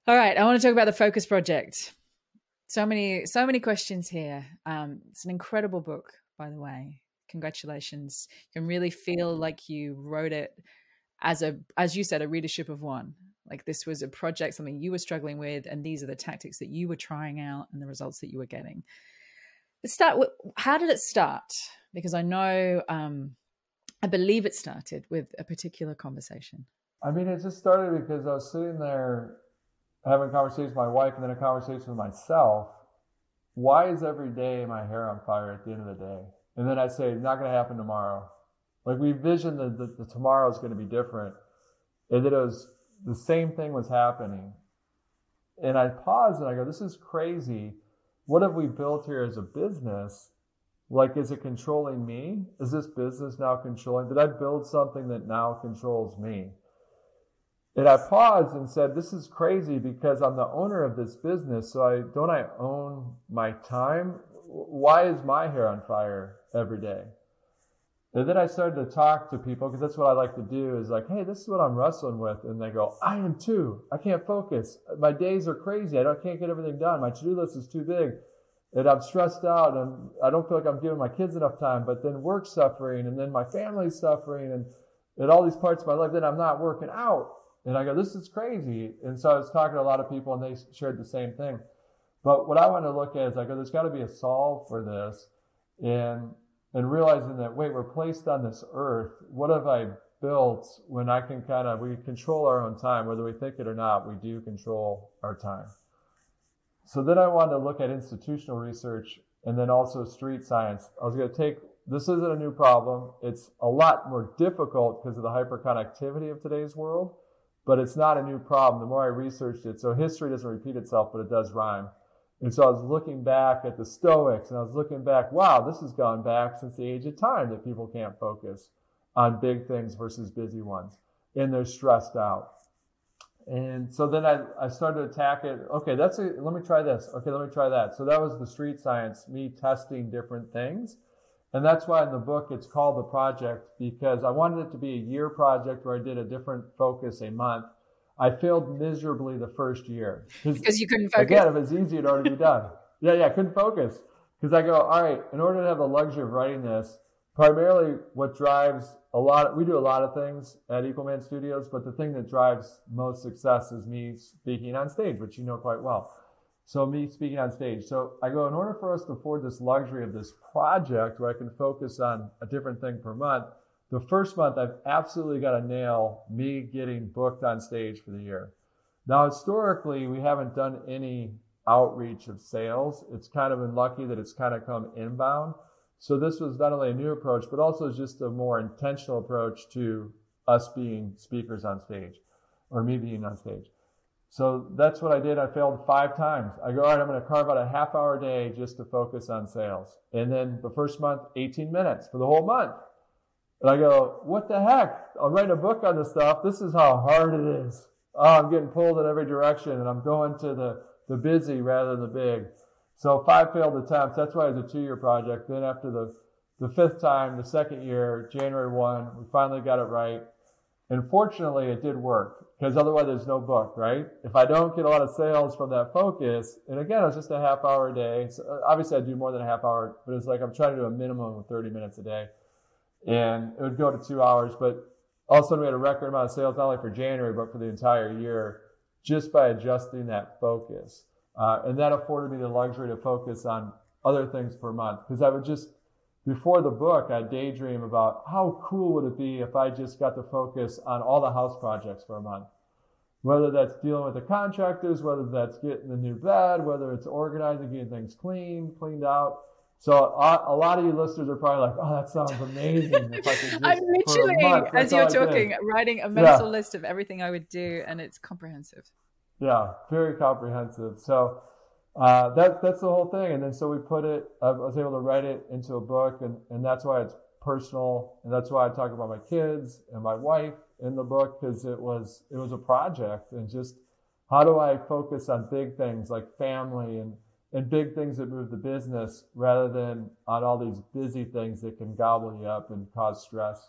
All right. I want to talk about the Focus Project. So many questions here. It's an incredible book, by the way. Congratulations. You can really feel like you wrote it as you said, a readership of one. Like, this was a project, something you were struggling with, and these are the tactics that you were trying out and the results that you were getting. Let's start with, how did it start? Because I know, I believe it started with a particular conversation. I mean, it just started because I was sitting there having a conversation with my wife and then a conversation with myself. Why is every day my hair on fire at the end of the day? And then I say, not going to happen tomorrow. Like, we envisioned that the tomorrow is going to be different. And that it was the same thing was happening. And I paused and I go, this is crazy. What have we built here as a business? Like, is it controlling me? Is this business now controlling? Did I build something that now controls me? And I paused and said, this is crazy because I'm the owner of this business. So I own my time? Why is my hair on fire every day? And then I started to talk to people, because that's what I like to do, is like, hey, this is what I'm wrestling with. And they go, I am too. I can't focus. My days are crazy. I can't get everything done. My to-do list is too big. And I'm stressed out, and I don't feel like I'm giving my kids enough time. But then work's suffering, and then my family's suffering, and all these parts of my life, then I'm not working out. And I go, this is crazy. And so I was talking to a lot of people, and they shared the same thing. But what I want to look at is, I go, there's got to be a solve for this. And realizing that, wait, we're placed on this earth. What have I built when I can we control our own time, whether we think it or not, we do control our time. So then I wanted to look at institutional research and then also street science. I was going to this isn't a new problem. It's a lot more difficult because of the hyperconnectivity of today's world, but it's not a new problem. The more I researched it, so history doesn't repeat itself, but it does rhyme. And so I was looking back at the Stoics, and I was looking back, wow, this has gone back since the age of time that people can't focus on big things versus busy ones, and they're stressed out. And so then I started to attack it. Okay, let me try this. Okay, let me try that. So that was the street science, me testing different things. And that's why in the book it's called The Project, because I wanted it to be a year project where I did a different focus a month. I failed miserably the first year. Because you couldn't focus? Again, if it's easy, it'd already be done. I couldn't focus. Because I go, all right, in order to have the luxury of writing this, primarily what drives we do a lot of things at Equal Man Studios, but the thing that drives most success is me speaking on stage, which you know quite well. So me speaking on stage. So I go, in order for us to afford this luxury of this project where I can focus on a different thing per month, the first month I've absolutely got to nail me getting booked on stage for the year. Now, historically, we haven't done any outreach of sales. It's kind of been lucky that it's kind of come inbound. So this was not only a new approach, but also just a more intentional approach to us being speakers on stage, or me being on stage. So that's what I did. I failed 5 times. I go, all right, I'm going to carve out a half-hour day just to focus on sales. And then the first month, 18 minutes for the whole month. And I go, what the heck? I'll write a book on this stuff. This is how hard it is. Oh, I'm getting pulled in every direction, and I'm going to the busy rather than the big. So 5 failed attempts. That's why it was a 2-year project. Then after the 5th time, the 2nd year, January 1, we finally got it right. And fortunately, it did work, because otherwise there's no book, right? If I don't get a lot of sales from that focus, and again, it's just a half-hour a day. So obviously, I do more than a half hour, but it's like I'm trying to do a minimum of 30 minutes a day. And it would go to 2 hours, but all of a sudden we had a record amount of sales, not only for January, but for the entire year, just by adjusting that focus. And that afforded me the luxury to focus on other things per month. Because I would just, before the book, I daydream about how cool would it be if I just got to focus on all the house projects for a month. Whether that's dealing with the contractors, whether that's getting the new bed, whether it's organizing, getting things cleaned out. So a lot of you listeners are probably like, oh, that sounds amazing. If I could just, I'm literally, month, as you're talking, writing a mental list of everything I would do, and it's comprehensive. Yeah, very comprehensive. So that's the whole thing. And then so we I was able to write it into a book, and that's why it's personal, and that's why I talk about my kids and my wife in the book, because it was a project, and just how do I focus on big things like family and big things that move the business rather than on all these busy things that can gobble you up and cause stress.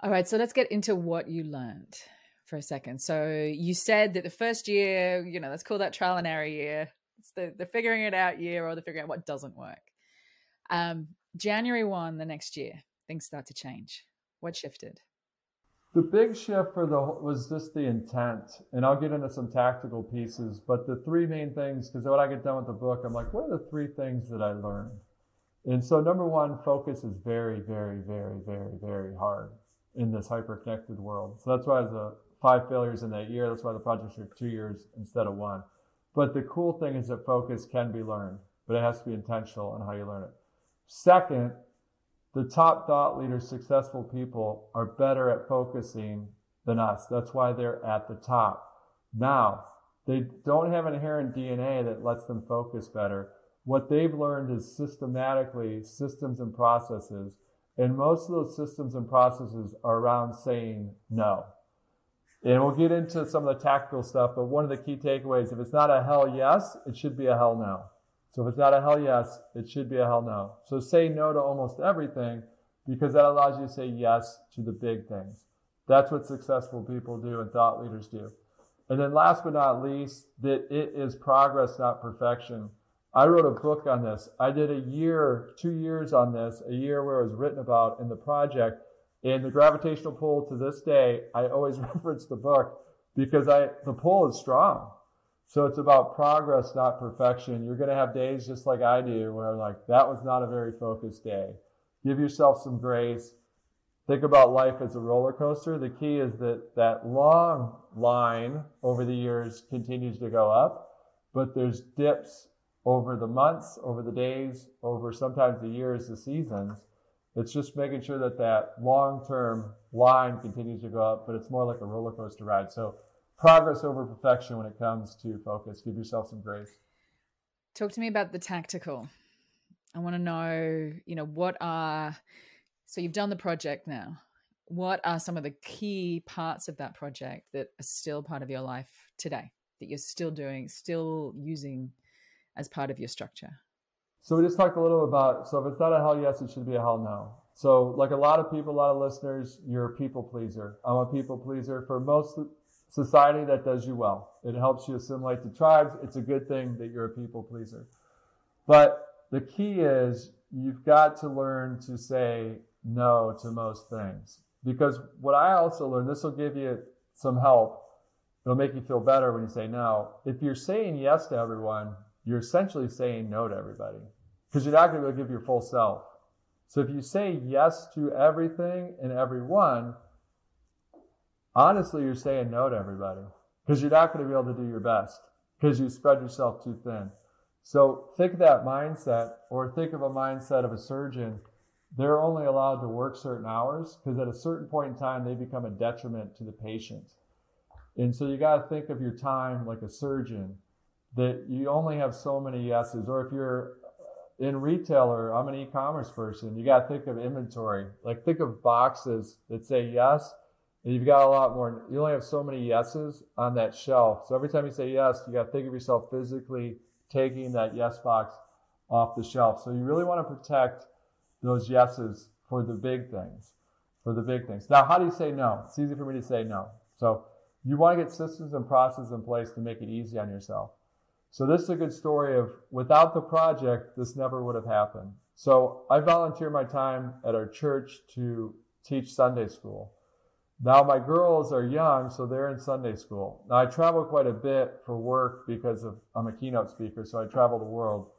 All right, so let's get into what you learned for a second. So you said that the first year, let's call that trial and error year. It's the figuring it out year, or the figuring out what doesn't work. January 1, the next year, things start to change. What shifted? The big shift was just the intent, and I'll get into some tactical pieces, but the 3 main things, because when I get done with the book, I'm like, what are the 3 things that I learned? And so number 1, focus is very, very, very, very, very hard in this hyper-connected world. So that's why there's 5 failures in that year. That's why the projects are 2 years instead of 1. But the cool thing is that focus can be learned, but it has to be intentional on how you learn it. Second, the top thought leaders, successful people, are better at focusing than us. That's why they're at the top. Now, they don't have an inherent DNA that lets them focus better. What they've learned is systematically systems and processes. And most of those systems and processes are around saying no. And we'll get into some of the tactical stuff, but one of the key takeaways, if it's not a hell yes, it should be a hell no. So if it's not a hell yes, it should be a hell no. So say no to almost everything, because that allows you to say yes to the big things. That's what successful people do and thought leaders do. And then last but not least, that it is progress, not perfection. I wrote a book on this. I did 2 years on this, a year where it was written about in the project. And the gravitational pull to this day, I always reference the book because the pull is strong. So it's about progress, not perfection. You're going to have days just like I do where like, that was not a very focused day. Give yourself some grace. Think about life as a roller coaster. The key is that long line over the years continues to go up, but there's dips over the months, over the days, over sometimes the years, the seasons. It's just making sure that long-term line continues to go up, but it's more like a roller coaster ride. So progress over perfection when it comes to focus. Give yourself some grace. Talk to me about the tactical. I want to know, so you've done the project now. What are some of the key parts of that project that are still part of your life today, that you're still doing, still using as part of your structure? So we just talked a little about, so if it's not a hell yes, it should be a hell no. So like a lot of people, a lot of listeners, you're a people pleaser. I'm a people pleaser. For most society, that does you well. It helps you assimilate to tribes. It's a good thing that you're a people pleaser. But the key is you've got to learn to say no to most things. Because what I also learned, this will give you some help. It'll make you feel better when you say no. If you're saying yes to everyone, you're essentially saying no to everybody. Because you're not going to be able to give your full self. So if you say yes to everything and everyone, honestly, you're saying no to everybody. Because you're not going to be able to do your best. Because you spread yourself too thin. So think of that mindset, or think of a mindset of a surgeon. They're only allowed to work certain hours because at a certain point in time, they become a detriment to the patient. And so you got to think of your time like a surgeon, that you only have so many yeses. Or if you're in retail, or I'm an e-commerce person, you got to think of inventory. Like think of boxes that say yes, and you've got a lot more. You only have so many yeses on that shelf. So every time you say yes, you got to think of yourself physically taking that yes box off the shelf. So you really want to protect those yeses for the big things, Now, how do you say no? It's easy for me to say no. So you want to get systems and processes in place to make it easy on yourself. So this is a good story of, without the project, this never would have happened. So I volunteer my time at our church to teach Sunday school. Now my girls are young, so they're in Sunday school. Now I travel quite a bit for work because I'm a keynote speaker, so I travel the world.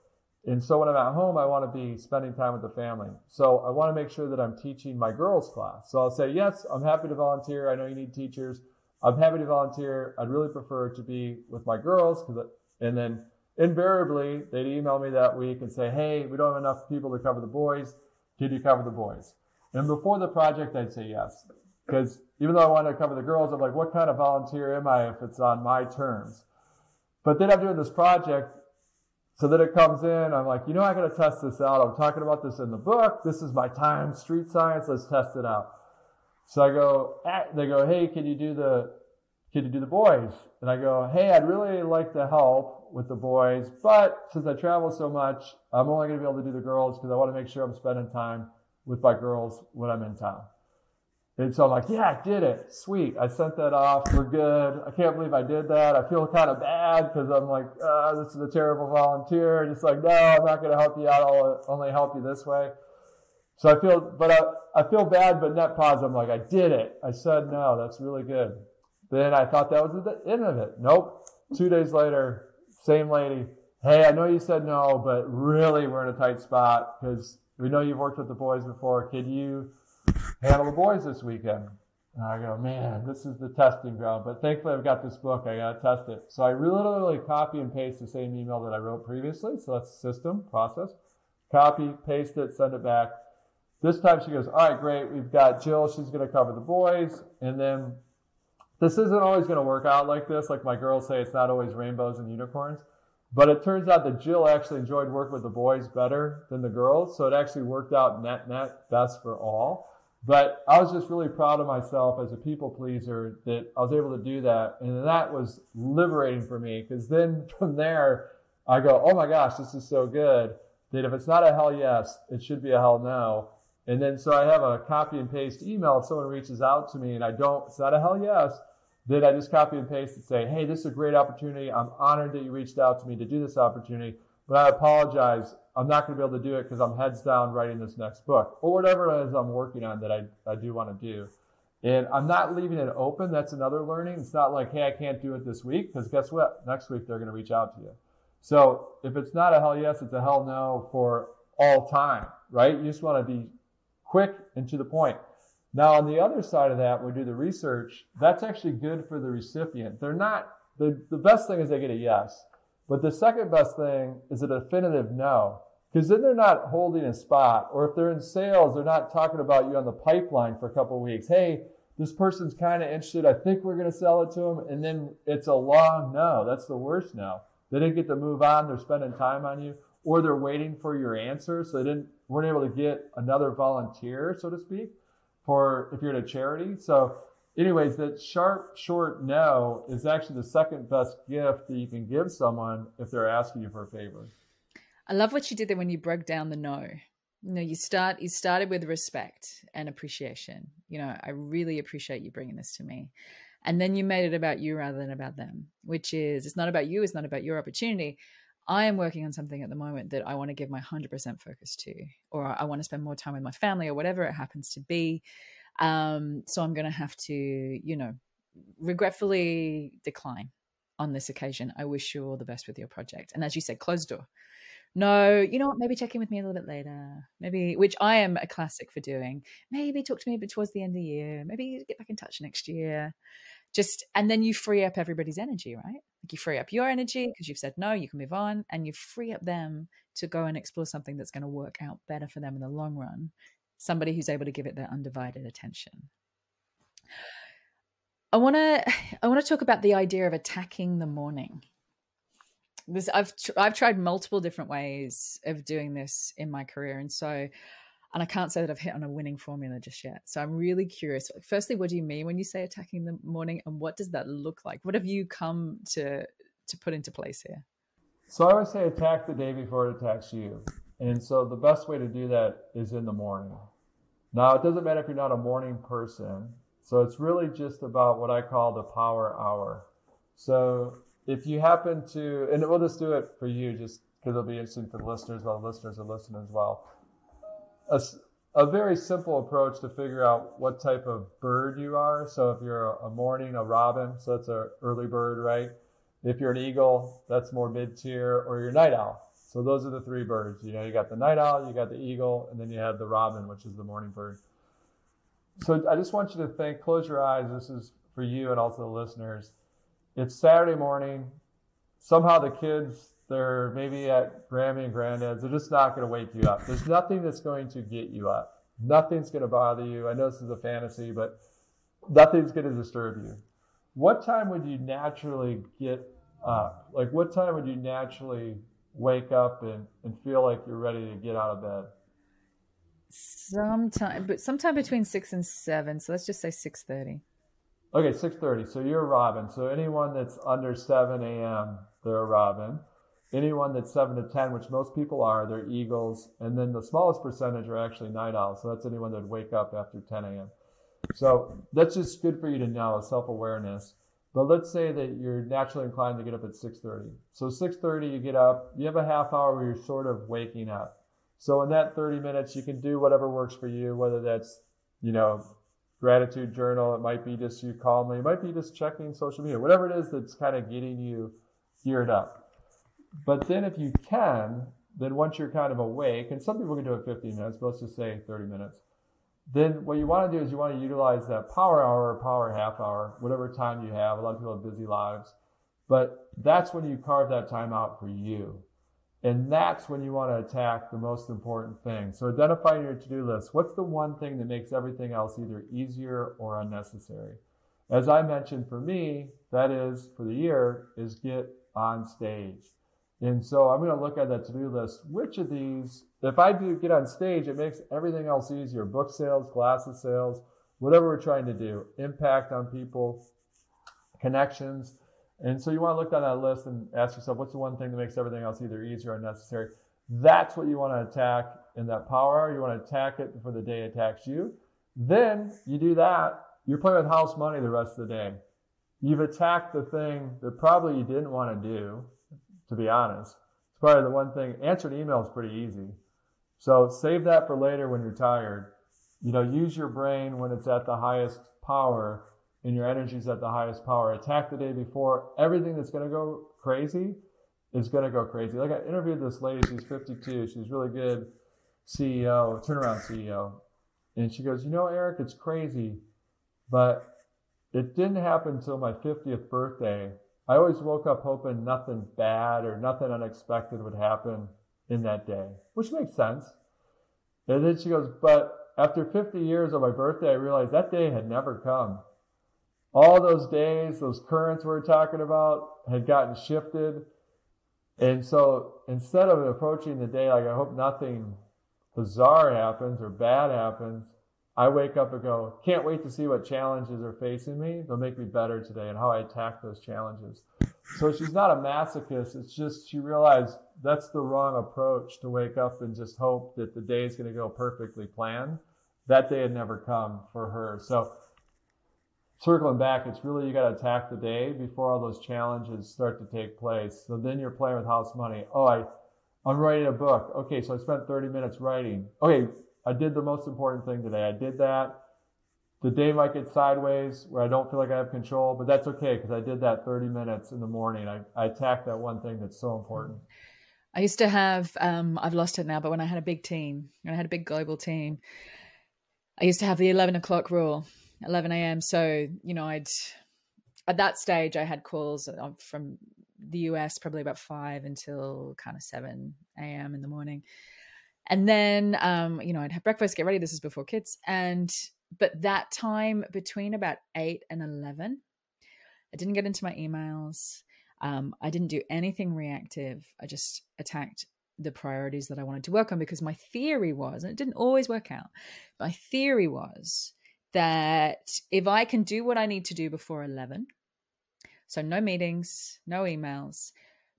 And so when I'm at home, I want to be spending time with the family. So I want to make sure that I'm teaching my girls' class. So I'll say, yes, I'm happy to volunteer. I know you need teachers. I'm happy to volunteer. I'd really prefer to be with my girls. And then invariably, they'd email me that week and say, hey, we don't have enough people to cover the boys. Can you cover the boys? And before the project, I'd say yes. Because even though I wanted to cover the girls, I'm like, what kind of volunteer am I if it's on my terms? But then I'm doing this project. So then it comes in, I'm like, I got to test this out. I'm talking about this in the book. This is my time, street science. Let's test it out. So they go, hey, can you do the boys? And I go, hey, I'd really like to help with the boys, but since I travel so much, I'm only going to be able to do the girls because I want to make sure I'm spending time with my girls when I'm in town. And so I'm like, yeah, I did it. Sweet. I sent that off. We're good. I can't believe I did that. I feel kind of bad because I'm like, this is a terrible volunteer. Just like, no, I'm not going to help you out. I'll only help you this way. So I feel bad, but net positive. I'm like, I did it. I said no. That's really good. Then I thought that was the end of it. Nope. 2 days later, same lady. Hey, I know you said no, but really we're in a tight spot because we know you've worked with the boys before. Could you handle the boys this weekend? And I go, man, this is the testing ground. But thankfully, I've got this book. I got to test it. So I literally copy and paste the same email that I wrote previously. So that's the system, process. Copy, paste it, send it back. This time she goes, all right, great. We've got Jill. She's going to cover the boys. And then this isn't always going to work out like this. Like my girls say, it's not always rainbows and unicorns. But it turns out that Jill actually enjoyed working with the boys better than the girls. So it actually worked out net best for all. But I was just really proud of myself as a people pleaser that I was able to do that. And that was liberating for me because then from there, I go, oh my gosh, this is so good that if it's not a hell yes, it should be a hell no. And then so I have a copy and paste email. If someone reaches out to me and it's not a hell yes, then I just copy and paste and say, hey, this is a great opportunity. I'm honored that you reached out to me to do this opportunity, but I apologize. I'm not going to be able to do it because I'm heads down writing this next book or whatever it is I'm working on that I do want to do. And I'm not leaving it open. That's another learning. It's not like, hey, I can't do it this week because guess what? Next week, they're going to reach out to you. So if it's not a hell yes, it's a hell no for all time, right? You just want to be quick and to the point. Now, on the other side of that, we do the research. That's actually good for the recipient. They're not, the best thing is they get a yes. But the second best thing is a definitive no. Because then they're not holding a spot. Or if they're in sales, they're not talking about you on the pipeline for a couple of weeks. Hey, this person's kind of interested. I think we're going to sell it to them. And then it's a long no. That's the worst no. They didn't get to move on. They're spending time on you. Or they're waiting for your answer. So they weren't able to get another volunteer, so to speak, for if you're at a charity. So anyways, that sharp, short no is actually the second best gift that you can give someone if they're asking you for a favor. I love what you did there when you broke down the no. You started with respect and appreciation. I really appreciate you bringing this to me. And then you made it about you rather than about them, which is, it's not about you. It's not about your opportunity. I am working on something at the moment that I want to give my 100% focus to, or I want to spend more time with my family or whatever it happens to be. So I'm going to have to, regretfully decline on this occasion. I wish you all the best with your project. And as you said, closed door. No, you know what? Maybe check in with me a little bit later. Maybe, which I am a classic for doing. Maybe talk to me a bit towards the end of the year. Maybe get back in touch next year. And then you free up everybody's energy, right? Like you free up your energy because you've said no, you can move on, and you free up them to go and explore something that's going to work out better for them in the long run. Somebody who's able to give it their undivided attention. I want to talk about the idea of attacking the morning. I've tried multiple different ways of doing this in my career, and I can't say that I've hit on a winning formula just yet. So I'm really curious. Firstly, what do you mean when you say attacking the morning, and what does that look like? What have you come to put into place here? So I would say attack the day before it attacks you. And so the best way to do that is in the morning. Now, it doesn't matter if you're not a morning person. So it's really just about what I call the power hour. So if you happen to, and we'll just do it for you just because it'll be interesting for the listeners while the listeners are listening as well. A very simple approach to figure out what type of bird you are. So if you're a morning, a robin, so that's an early bird, right? If you're an eagle, that's more mid-tier, or you're a night owl. So those are the three birds. You got the night owl, you got the eagle, and then you have the robin, which is the morning bird. So I just want you to think, close your eyes. This is for you and also the listeners. It's Saturday morning. Somehow the kids, they're maybe at Grammy and Granddad's. They're just not going to wake you up. There's nothing that's going to get you up. Nothing's going to bother you. I know this is a fantasy, but nothing's going to disturb you. What time would you naturally get up? Like, what time would you naturally wake up and feel like you're ready to get out of bed? Sometime between 6 and 7. So let's just say 6:30. Okay, 6:30. So you're a robin. So anyone that's under 7 a.m., they're a robin. Anyone that's 7 to 10, which most people are, they're eagles. And then the smallest percentage are actually night owls. So that's anyone that would wake up after 10 a.m. So that's just good for you to know, self-awareness. But let's say that you're naturally inclined to get up at 6:30. So 6:30, you get up. You have a half hour where you're sort of waking up. So in that 30 minutes, you can do whatever works for you, whether that's, gratitude journal. It might be just you calmly. It might be just checking social media, whatever it is that's kind of getting you geared up. But then if you can, then once you're kind of awake, and some people can do it 15 minutes, but let's just say 30 minutes. Then what you want to do is you want to utilize that power hour or power half hour, whatever time you have. A lot of people have busy lives. But that's when you carve that time out for you. And that's when you want to attack the most important thing. So identify your to-do list. What's the one thing that makes everything else either easier or unnecessary? As I mentioned, for me, that is, for the year, is get on stage. And so I'm going to look at that to-do list. Which of these, if I do get on stage, it makes everything else easier. Book sales, glasses sales, whatever we're trying to do. Impact on people, connections. And so you want to look at that list and ask yourself, what's the one thing that makes everything else either easier or unnecessary? That's what you want to attack in that power hour. You want to attack it before the day attacks you. Then you do that. You're playing with house money the rest of the day. You've attacked the thing that probably you didn't want to do, to be honest. It's probably the one thing. Answering email is pretty easy. So save that for later when you're tired. Use your brain when it's at the highest power and your energy's at the highest power. Attack the day before. Everything that's going to go crazy is going to go crazy. Like, I interviewed this lady. She's 52. She's really good CEO, turnaround CEO. And she goes, Erik, it's crazy, but it didn't happen until my 50th birthday. I always woke up hoping nothing bad or nothing unexpected would happen in that day, which makes sense. And then she goes, but after 50 years of my birthday, I realized that day had never come. All those days, those currents we were talking about had gotten shifted. And so instead of approaching the day like, I hope nothing bizarre happens or bad happens, I wake up and go, can't wait to see what challenges are facing me. They'll make me better today and how I attack those challenges. So she's not a masochist. It's just she realized that's the wrong approach, to wake up and just hope that the day is going to go perfectly planned. That day had never come for her. So circling back, it's really, you got to attack the day before all those challenges start to take place. So then you're playing with house money. Oh, I'm writing a book. Okay, so I spent 30 minutes writing. Okay, I did the most important thing today. I did that. The day might get sideways where I don't feel like I have control, but that's okay because I did that 30 minutes in the morning. I attacked that one thing that's so important. I used to have, I've lost it now, but when I had a big team, when I had a big global team, I used to have the 11 o'clock rule, 11 a.m. So, at that stage, I had calls from the US probably about 5 until kind of 7 a.m. in the morning. And then, I'd have breakfast, get ready. This is before kids. But that time between about 8 and 11, I didn't get into my emails. I didn't do anything reactive. I just attacked the priorities that I wanted to work on, because my theory was, and it didn't always work out, my theory was that if I can do what I need to do before 11, so no meetings, no emails,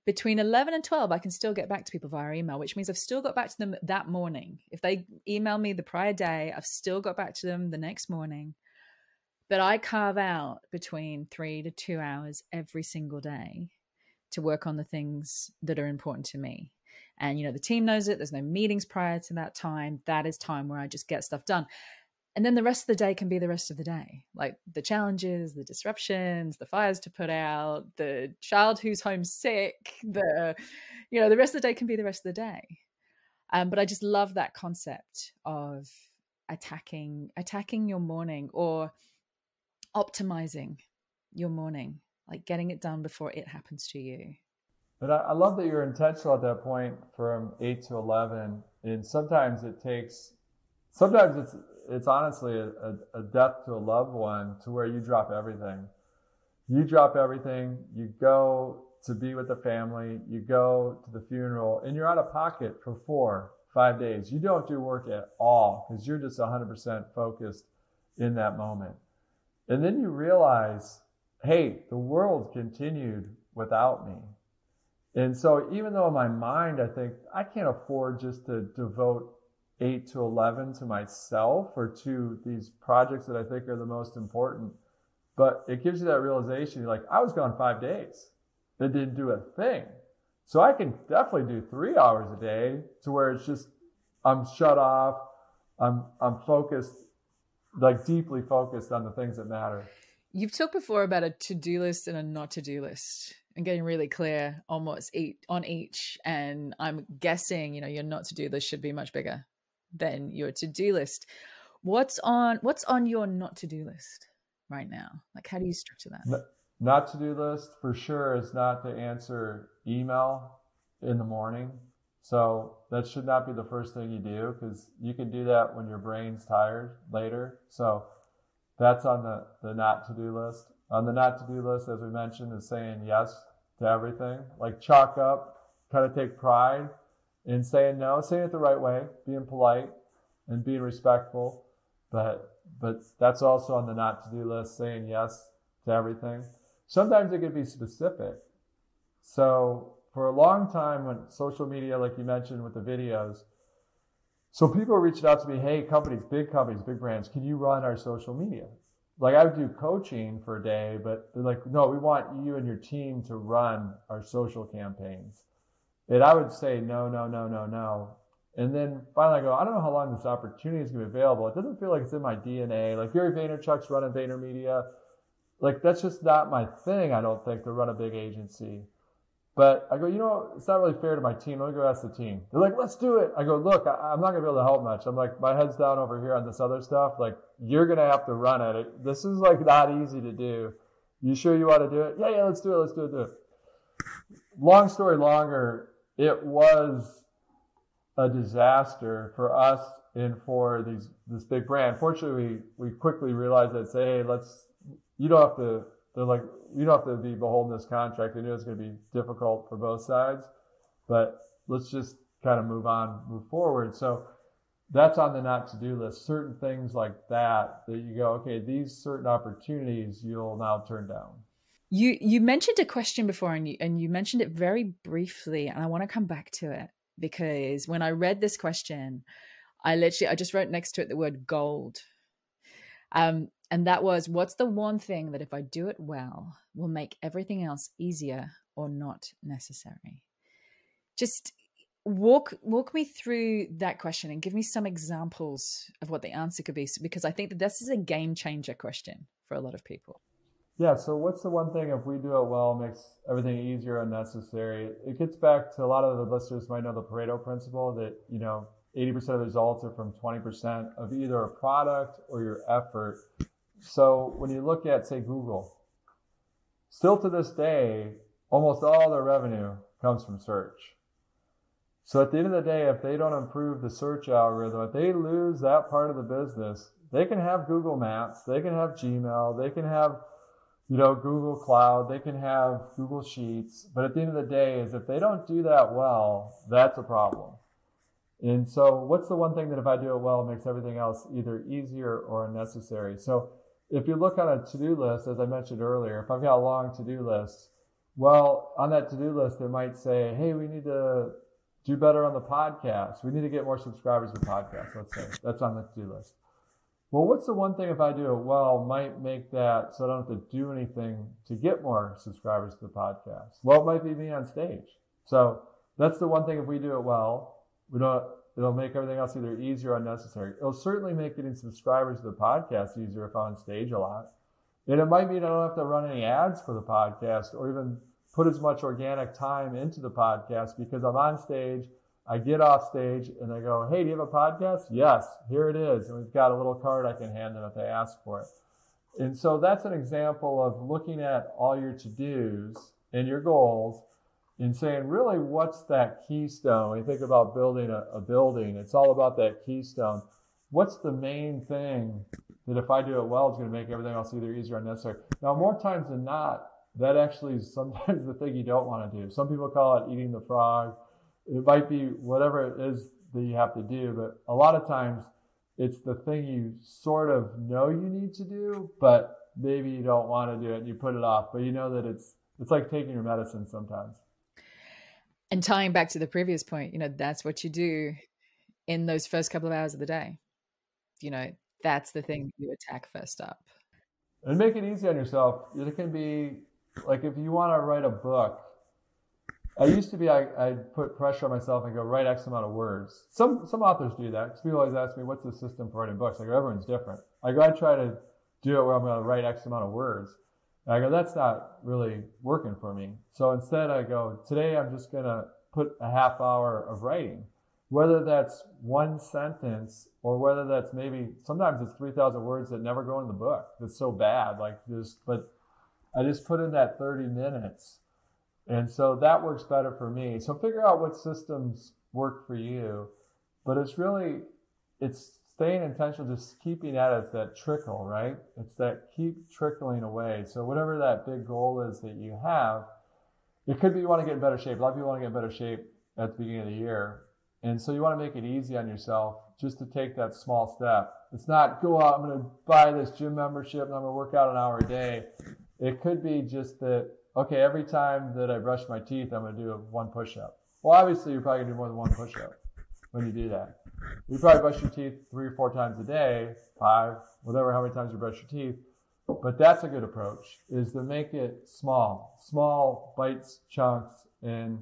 between 11 and 12, I can still get back to people via email, which means I've still got back to them that morning. If they email me the prior day, I've still got back to them the next morning. But I carve out between 3 to 2 hours every single day to work on the things that are important to me. And, the team knows it. There's no meetings prior to that time. That is time where I just get stuff done. And then the rest of the day can be the rest of the day, like the challenges, the disruptions, the fires to put out, the child who's homesick, the rest of the day can be the rest of the day. But I just love that concept of attacking your morning, or optimizing your morning, like getting it done before it happens to you. But I love that you're intentional at that point from 8 to 11. And sometimes it's honestly a death to a loved one, to where you drop everything. You drop everything, you go to be with the family, you go to the funeral, and you're out of pocket for 4-5 days. You don't do work at all because you're just 100% focused in that moment. And then you realize, hey, the world continued without me. And so even though in my mind, I think I can't afford just to devote 8 to 11 to myself or to these projects that I think are the most important, but it gives you that realization. You're like, I was gone 5 days. It didn't do a thing. So I can definitely do 3 hours a day to where it's just, I'm shut off. I'm focused, like deeply focused on the things that matter. You've talked before about a to-do list and a not to-do list, and getting really clear on what's on each. And I'm guessing, your not to-do list should be much bigger than your to-do list. What's on your not to-do list right now? Like, how do you structure that? Not to-do list for sure is not to answer email in the morning. So that should not be the first thing you do, because you can do that when your brain's tired later. So that's on the not to-do list. On the not to-do list, as we mentioned, is saying yes to everything. Like chalk up, kind of take pride in saying no, saying it the right way, being polite and being respectful. But that's also on the not to-do list, saying yes to everything. Sometimes it can be specific. So for a long time, when social media, like you mentioned with the videos, so people are reaching out to me, hey, companies, big brands, can you run our social media? Like I would do coaching for a day, but they're like, no, we want you and your team to run our social campaigns. And I would say, no. And then finally I go, I don't know how long this opportunity is going to be available. It doesn't feel like it's in my DNA. Like Gary Vaynerchuk's running VaynerMedia. Like that's just not my thing, I don't think, to run a big agency. But I go, it's not really fair to my team. Let me go ask the team. They're like, let's do it. I go, look, I'm not going to be able to help much. I'm like, my head's down over here on this other stuff. Like, you're going to have to run it. This is like not easy to do. You sure you want to do it? Yeah, let's do it. Long story longer, it was a disaster for us and for this big brand. Fortunately, we quickly realized that, say, hey, you don't have to, they're like, you don't have to be beholden to this contract. They knew it was going to be difficult for both sides, but let's just kind of move forward. So that's on the not to-do list. Certain things like that you go, okay, these certain opportunities you'll now turn down. You mentioned a question before, and you mentioned it very briefly, and I want to come back to it, because when I read this question, I just wrote next to it the word gold. And that was, what's the one thing that if I do it well will make everything else easier or not necessary? Just walk me through that question and give me some examples of what the answer could be, because I think that this is a game changer question for a lot of people. Yeah, so what's the one thing if we do it well makes everything easier and necessary? It gets back to a lot of the listeners might know the Pareto principle that, 80% of the results are from 20% of either a product or your effort. So when you look at, say, Google, still to this day, almost all their revenue comes from search. So at the end of the day, if they don't improve the search algorithm, if they lose that part of the business, they can have Google Maps, they can have Gmail, they can have Google Cloud, they can have Google Sheets, but at the end of the day is if they don't do that well, that's a problem. And so what's the one thing that if I do it well, makes everything else either easier or unnecessary? So if you look on a to-do list, as I mentioned earlier, if I've got a long to-do list, well, on that to-do list, it might say, hey, we need to do better on the podcast. We need to get more subscribers to the podcast, let's say. That's on the to-do list. Well, what's the one thing if I do it well might make that so I don't have to do anything to get more subscribers to the podcast? Well, it might be me on stage. So that's the one thing if we do it well, it'll make everything else either easier or unnecessary. It'll certainly make getting subscribers to the podcast easier if I'm on stage a lot. And it might mean I don't have to run any ads for the podcast or even put as much organic time into the podcast because I'm on stage. I get off stage and I go, hey, do you have a podcast? Yes, here it is. And we've got a little card I can hand them if they ask for it. And so that's an example of looking at all your to-dos and your goals and saying, really, what's that keystone? When you think about building a building, it's all about that keystone. What's the main thing that if I do it well, it's going to make everything else either easier or unnecessary? Now, more times than not, that actually is sometimes the thing you don't want to do. Some people call it eating the frog. It might be whatever it is that you have to do, but a lot of times it's the thing you sort of know you need to do, but maybe you don't want to do it and you put it off, but you know that it's like taking your medicine sometimes. And tying back to the previous point, that's what you do in those first couple of hours of the day. That's the thing you attack first up. And make it easy on yourself. It can be like if you want to write a book, I used to be, I put pressure on myself and go write X amount of words. Some authors do that because people always ask me, what's the system for writing books? I go, everyone's different. I try to do it where I'm going to write X amount of words. And I go, that's not really working for me. So instead I go, today I'm just going to put a half hour of writing, whether that's one sentence or whether that's maybe, sometimes it's 3,000 words that never go in the book. That's so bad. But I just put in that 30 minutes. And so that works better for me. So figure out what systems work for you. But it's staying intentional, just keeping at it. It's that trickle, right? It's that keep trickling away. So whatever that big goal is that you have, it could be you want to get in better shape. A lot of people want to get in better shape at the beginning of the year. And so you want to make it easy on yourself just to take that small step. It's not go out, I'm going to buy this gym membership and I'm going to work out an hour a day. It could be just that, okay, every time that I brush my teeth, I'm going to do one push-up. Well, obviously, you're probably going to do more than one push-up when you do that. You probably brush your teeth 3 or 4 times a day, 5, whatever, how many times you brush your teeth. But that's a good approach, is to make it small bites, chunks, and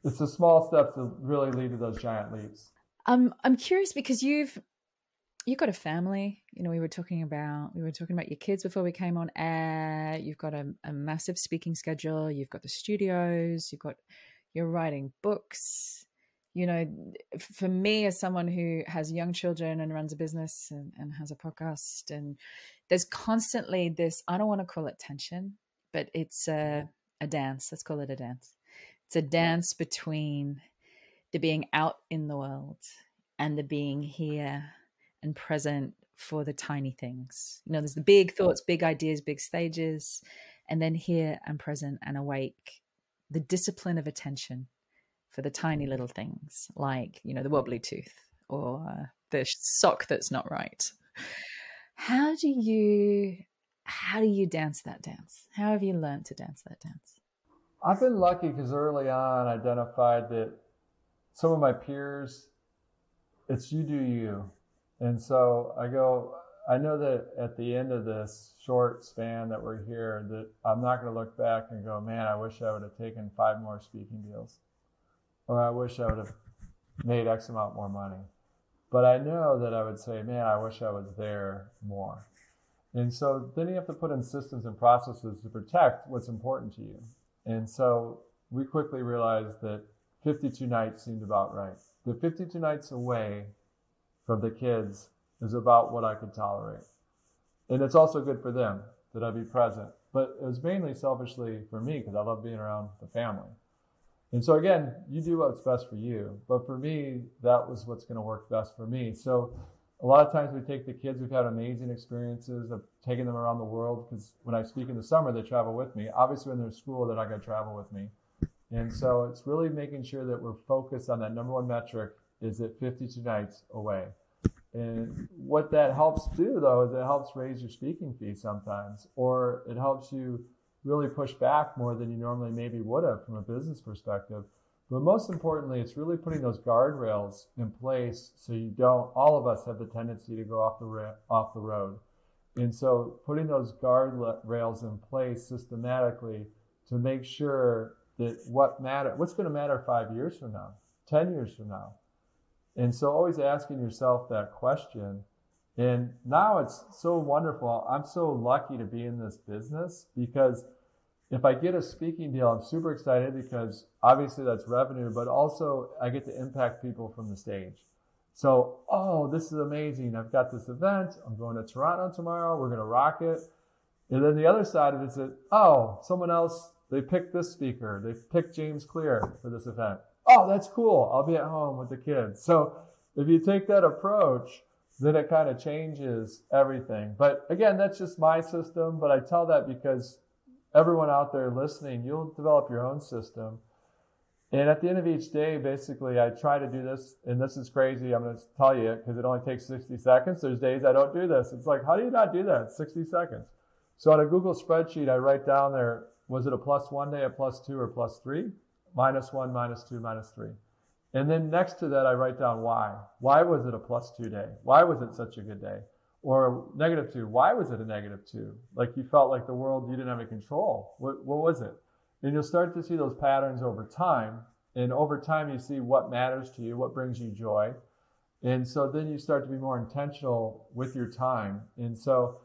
it's the small steps that really lead to those giant leaps. I'm curious because you've got a family. We were talking about your kids before we came on air. You've got a massive speaking schedule. You've got the studios. You're writing books. For me, as someone who has young children and runs a business and has a podcast, and there's constantly this, I don't want to call it tension, but it's a dance. Let's call it a dance. It's a dance between the being out in the world and the being here and present for the tiny things. There's the big thoughts, big ideas, big stages, and then here and present and awake, the discipline of attention for the tiny little things like, the wobbly tooth or the sock that's not right. How do you how do you dance that dance? How have you learned to dance that dance? I've been lucky because early on I identified that some of my peers, it's you do you. And so I know that at the end of this short span that we're here, that I'm not going to look back and go, man, I wish I would have taken 5 more speaking deals. Or I wish I would have made X amount more money. But I know that I would say, man, I wish I was there more. And so then you have to put in systems and processes to protect what's important to you. And so we quickly realized that 52 nights seemed about right. The 52 nights away from the kids is about what I could tolerate. And it's also good for them that I be present. But it was mainly selfishly for me because I love being around the family. And so again, you do what's best for you. But for me, that was what's going to work best for me. So a lot of times we take the kids, we've had amazing experiences of taking them around the world because when I speak in the summer, they travel with me. Obviously, when they're in school, they're not going to travel with me. And so it's really making sure that we're focused on that number one metric is at 52 nights away. And what that helps do, though, is it helps raise your speaking fee sometimes, or it helps you really push back more than you normally maybe would have from a business perspective. But most importantly, it's really putting those guardrails in place so you don't, all of us have the tendency to go off the road. And so putting those guardrails in place systematically to make sure that what's going to matter 5 years from now, 10 years from now. And so always asking yourself that question. And now it's so wonderful. I'm so lucky to be in this business because if I get a speaking deal, I'm super excited because obviously that's revenue, but also I get to impact people from the stage. So, oh, this is amazing. I've got this event. I'm going to Toronto tomorrow. We're going to rock it. And then the other side of it is that, oh, someone else, they picked this speaker. They picked James Clear for this event. Oh, that's cool. I'll be at home with the kids. So if you take that approach, then it kind of changes everything. But again, that's just my system. But I tell that because everyone out there listening, you'll develop your own system. And at the end of each day, basically, I try to do this. And this is crazy. I'm going to tell you because it only takes 60 seconds. There's days I don't do this. It's like, how do you not do that? 60 seconds. So on a Google spreadsheet, I write down there, was it a +1 day, a +2, or +3? -1, -2, -3. And then next to that, I write down why. Why was it a +2 day? Why was it such a good day? Or -2, why was it a -2? Like you felt like the world, you didn't have any control. What was it? And you'll start to see those patterns over time. And over time, you see what matters to you, what brings you joy. And so then you start to be more intentional with your time. And so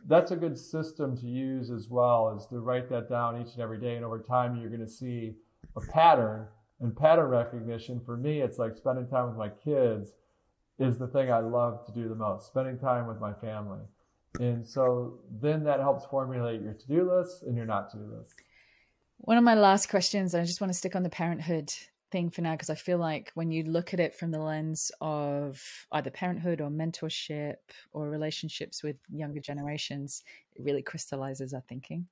that's a good system to use as well, is to write that down each and every day. And over time, you're going to see a pattern. And pattern recognition, for me, it's like spending time with my kids is the thing I love to do the most, spending time with my family. And so then that helps formulate your to-do list and your not to-do list. One of my last questions, I just want to stick on the parenthood thing for now, because I feel like when you look at it from the lens of either parenthood or mentorship or relationships with younger generations, it really crystallizes our thinking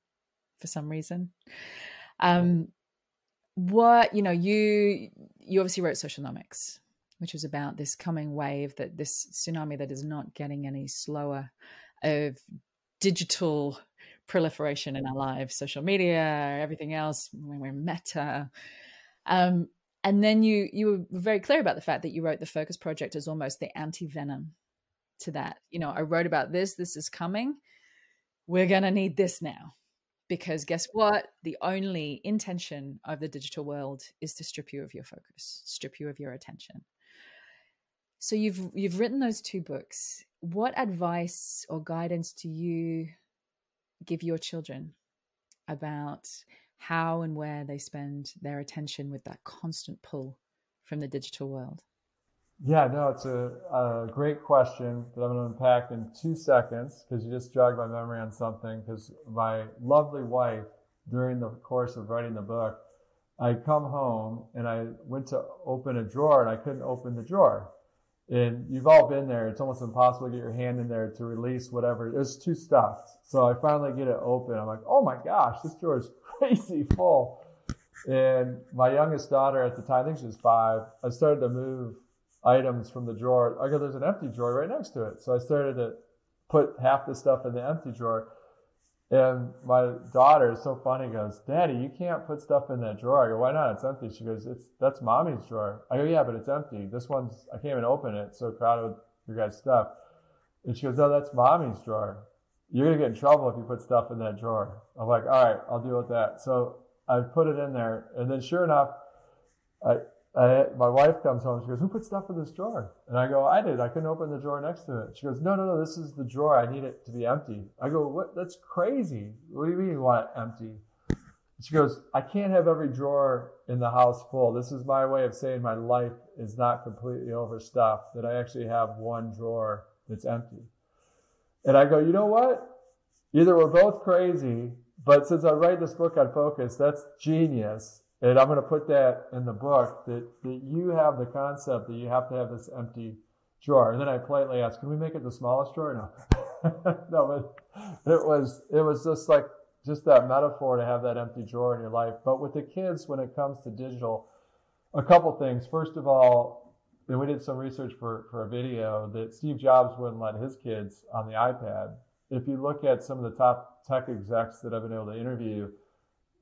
for some reason. You obviously wrote Socialnomics, which was about this coming wave, that this tsunami that is not getting any slower of digital proliferation in our lives, social media, everything else, when we're meta. And then you were very clear about the fact that you wrote the Focus Project as almost the anti-venom to that. I wrote about this is coming. We're going to need this now. Because guess what? The only intention of the digital world is to strip you of your focus, strip you of your attention. So you've written those 2 books. What advice or guidance do you give your children about how and where they spend their attention with that constant pull from the digital world? Yeah, no, it's a great question that I'm going to unpack in 2 seconds because you just jogged my memory on something. Because my lovely wife, during the course of writing the book, I'd come home and I went to open a drawer and I couldn't open the drawer. And you've all been there. It's almost impossible to get your hand in there to release whatever. It was too stuffed. So I finally get it open. I'm like, oh my gosh, this drawer is crazy full. And my youngest daughter at the time, I think she was 5, I started to move items from the drawer. I go, there's an empty drawer right next to it. So I started to put half the stuff in the empty drawer. And my daughter is so funny, goes, Daddy, you can't put stuff in that drawer. I go, why not? It's empty. She goes, that's Mommy's drawer. I go, yeah, but it's empty. This one's, I can't even open it. It's so crowded with your guys' stuff. And she goes, no, that's Mommy's drawer. You're going to get in trouble if you put stuff in that drawer. I'm like, all right, I'll deal with that. So I put it in there. And then sure enough, my wife comes home. She goes, who put stuff in this drawer? And I go, I did. I couldn't open the drawer next to it. She goes, no, this is the drawer. I need it to be empty. I go, what? That's crazy. What do you mean you want it empty? She goes, I can't have every drawer in the house full. This is my way of saying my life is not completely overstuffed, that I actually have one drawer that's empty. And I go, you know what? Either we're both crazy, but since I write this book on focus, that's genius. And I'm going to put that in the book, that you have the concept that you have to have this empty drawer. And then I politely asked, can we make it the smallest drawer? No. No, but it was just that metaphor to have that empty drawer in your life. But with the kids, when it comes to digital, a couple things. First of all, and we did some research for a video that Steve Jobs wouldn't let his kids on the iPad. If you look at some of the top tech execs that I've been able to interview,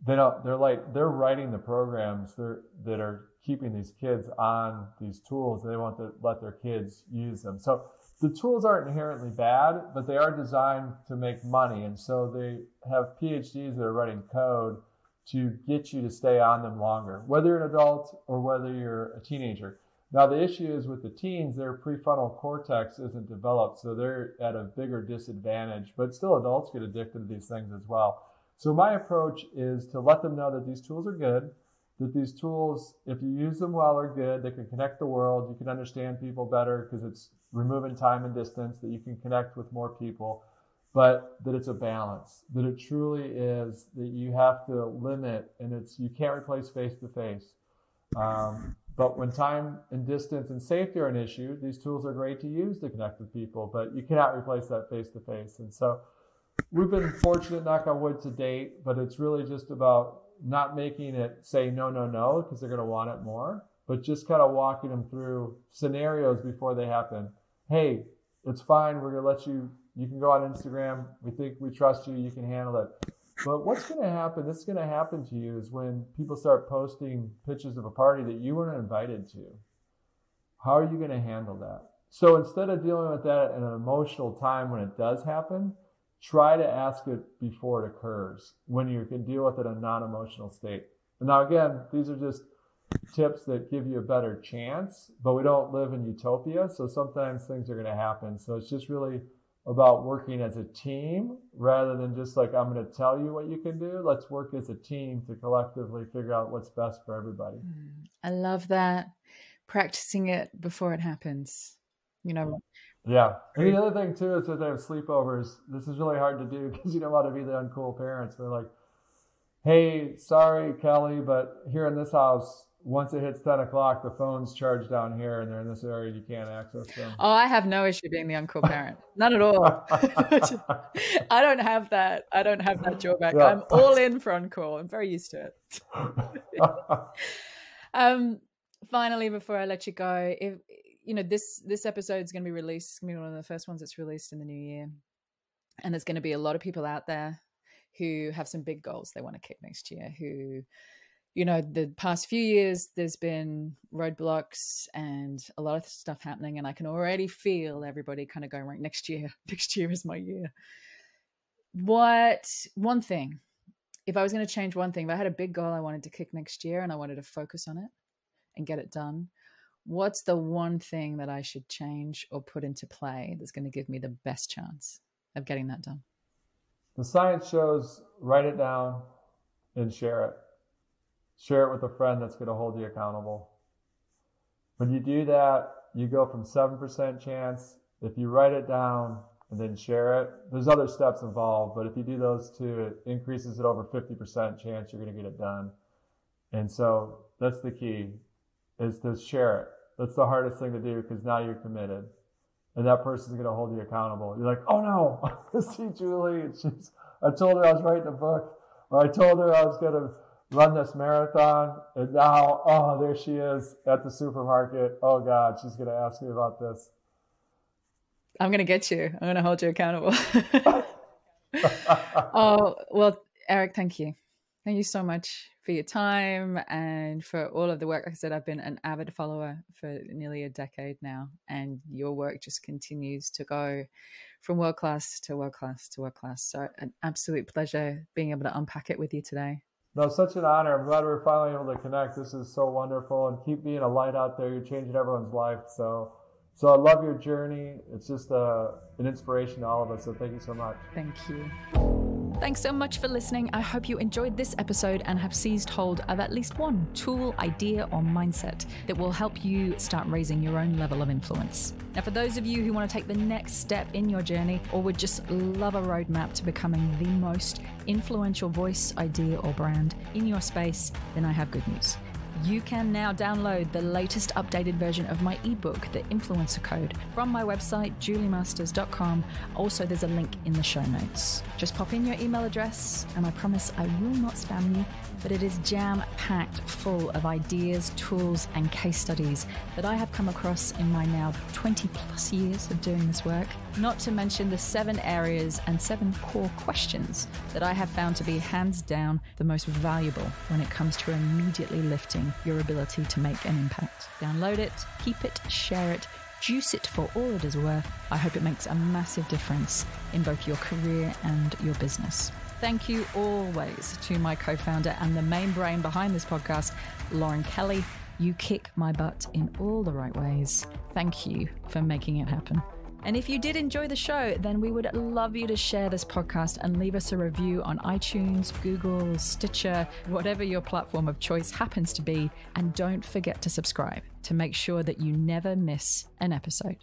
they're writing the programs that are keeping these kids on these tools. They want to let their kids use them. So the tools aren't inherently bad, but they are designed to make money. And so they have PhDs that are writing code to get you to stay on them longer, whether you're an adult or whether you're a teenager. Now, the issue is with the teens, their prefrontal cortex isn't developed, so they're at a bigger disadvantage. But still, adults get addicted to these things as well. So my approach is to let them know that these tools are good, that these tools, if you use them well, are good. They can connect the world. You can understand people better because it's removing time and distance, that you can connect with more people, but that it's a balance, that it truly is that you have to limit, and you can't replace face-to-face. But when time and distance and safety are an issue, these tools are great to use to connect with people, but you cannot replace that face-to-face. And so we've been fortunate, knock on wood, to date, but it's really just about not making it say no, because they're going to want it more, but just kind of walking them through scenarios before they happen. Hey, it's fine. We're going to let you can go on Instagram. We trust you. You can handle it. But what's going to happen, this is going to happen to you, is when people start posting pictures of a party that you weren't invited to. How are you going to handle that? So instead of dealing with that in an emotional time when it does happen, try to ask it before it occurs, when you can deal with it in a non-emotional state. And now, again, these are just tips that give you a better chance, but we don't live in utopia, so sometimes things are going to happen. So it's just really about working as a team rather than just like, I'm going to tell you what you can do. Let's work as a team to collectively figure out what's best for everybody. I love that. Practicing it before it happens, Yeah. And the other thing too is that they have sleepovers. This is really hard to do because you don't want to be the uncool parents. They're like, hey, sorry, Kelly, but here in this house, once it hits 10 o'clock, the phone's charged down here and they're in this area. You can't access them. Oh, I have no issue being the uncool parent. None at all. I don't have that. I don't have that drawback. Yeah. I'm all in for uncool. I'm very used to it. Finally, before I let you go, if this episode is going to be released, it's going to be one of the first ones that's released in the new year. And there's going to be a lot of people out there who have some big goals they want to kick next year, who, the past few years, there's been roadblocks and a lot of stuff happening. And I can already feel everybody kind of going, right, next year is my year. What one thing, if I was going to change one thing, if I had a big goal I wanted to kick next year and I wanted to focus on it and get it done, what's the one thing that I should change or put into play that's going to give me the best chance of getting that done? The science shows write it down and share it. Share it with a friend that's going to hold you accountable. When you do that, you go from 7% chance. If you write it down and then share it, there's other steps involved, but if you do those two, it increases it over 50% chance you're going to get it done. And so that's the key, is to share it. That's the hardest thing to do because now you're committed. And that person's going to hold you accountable. You're like, oh no, see Julie, I told her I was writing a book, or I told her I was going to run this marathon, and now, oh, there she is at the supermarket. Oh God, she's going to ask me about this. I'm going to get you. I'm going to hold you accountable. Oh, well, Erik, thank you. Thank you so much for your time and for all of the work. Like I said, I've been an avid follower for nearly a decade now, and your work just continues to go from world class to world class to world class. So an absolute pleasure being able to unpack it with you today. No, such an honor. I'm glad we're finally able to connect. This is so wonderful, and keep being a light out there. You're changing everyone's life. So I love your journey. It's just an inspiration to all of us. So thank you so much. Thank you. Thanks so much for listening. I hope you enjoyed this episode and have seized hold of at least one tool, idea, or mindset that will help you start raising your own level of influence. Now, for those of you who want to take the next step in your journey or would just love a roadmap to becoming the most influential voice, idea, or brand in your space, then I have good news. You can now download the latest updated version of my ebook, The Influencer Code, from my website, juliemasters.com. Also, there's a link in the show notes. Just pop in your email address, and I promise I will not spam you, but it is jam-packed full of ideas, tools, and case studies that I have come across in my now 20 plus years of doing this work. Not to mention the 7 areas and 7 core questions that I have found to be hands down the most valuable when it comes to immediately lifting your ability to make an impact. Download it, keep it, share it, juice it for all it is worth. I hope it makes a massive difference in both your career and your business. Thank you always to my co-founder and the main brain behind this podcast, Lauren Kelly. You kick my butt in all the right ways. Thank you for making it happen. And if you did enjoy the show, then we would love you to share this podcast and leave us a review on iTunes, Google, Stitcher, whatever your platform of choice happens to be. And don't forget to subscribe to make sure that you never miss an episode.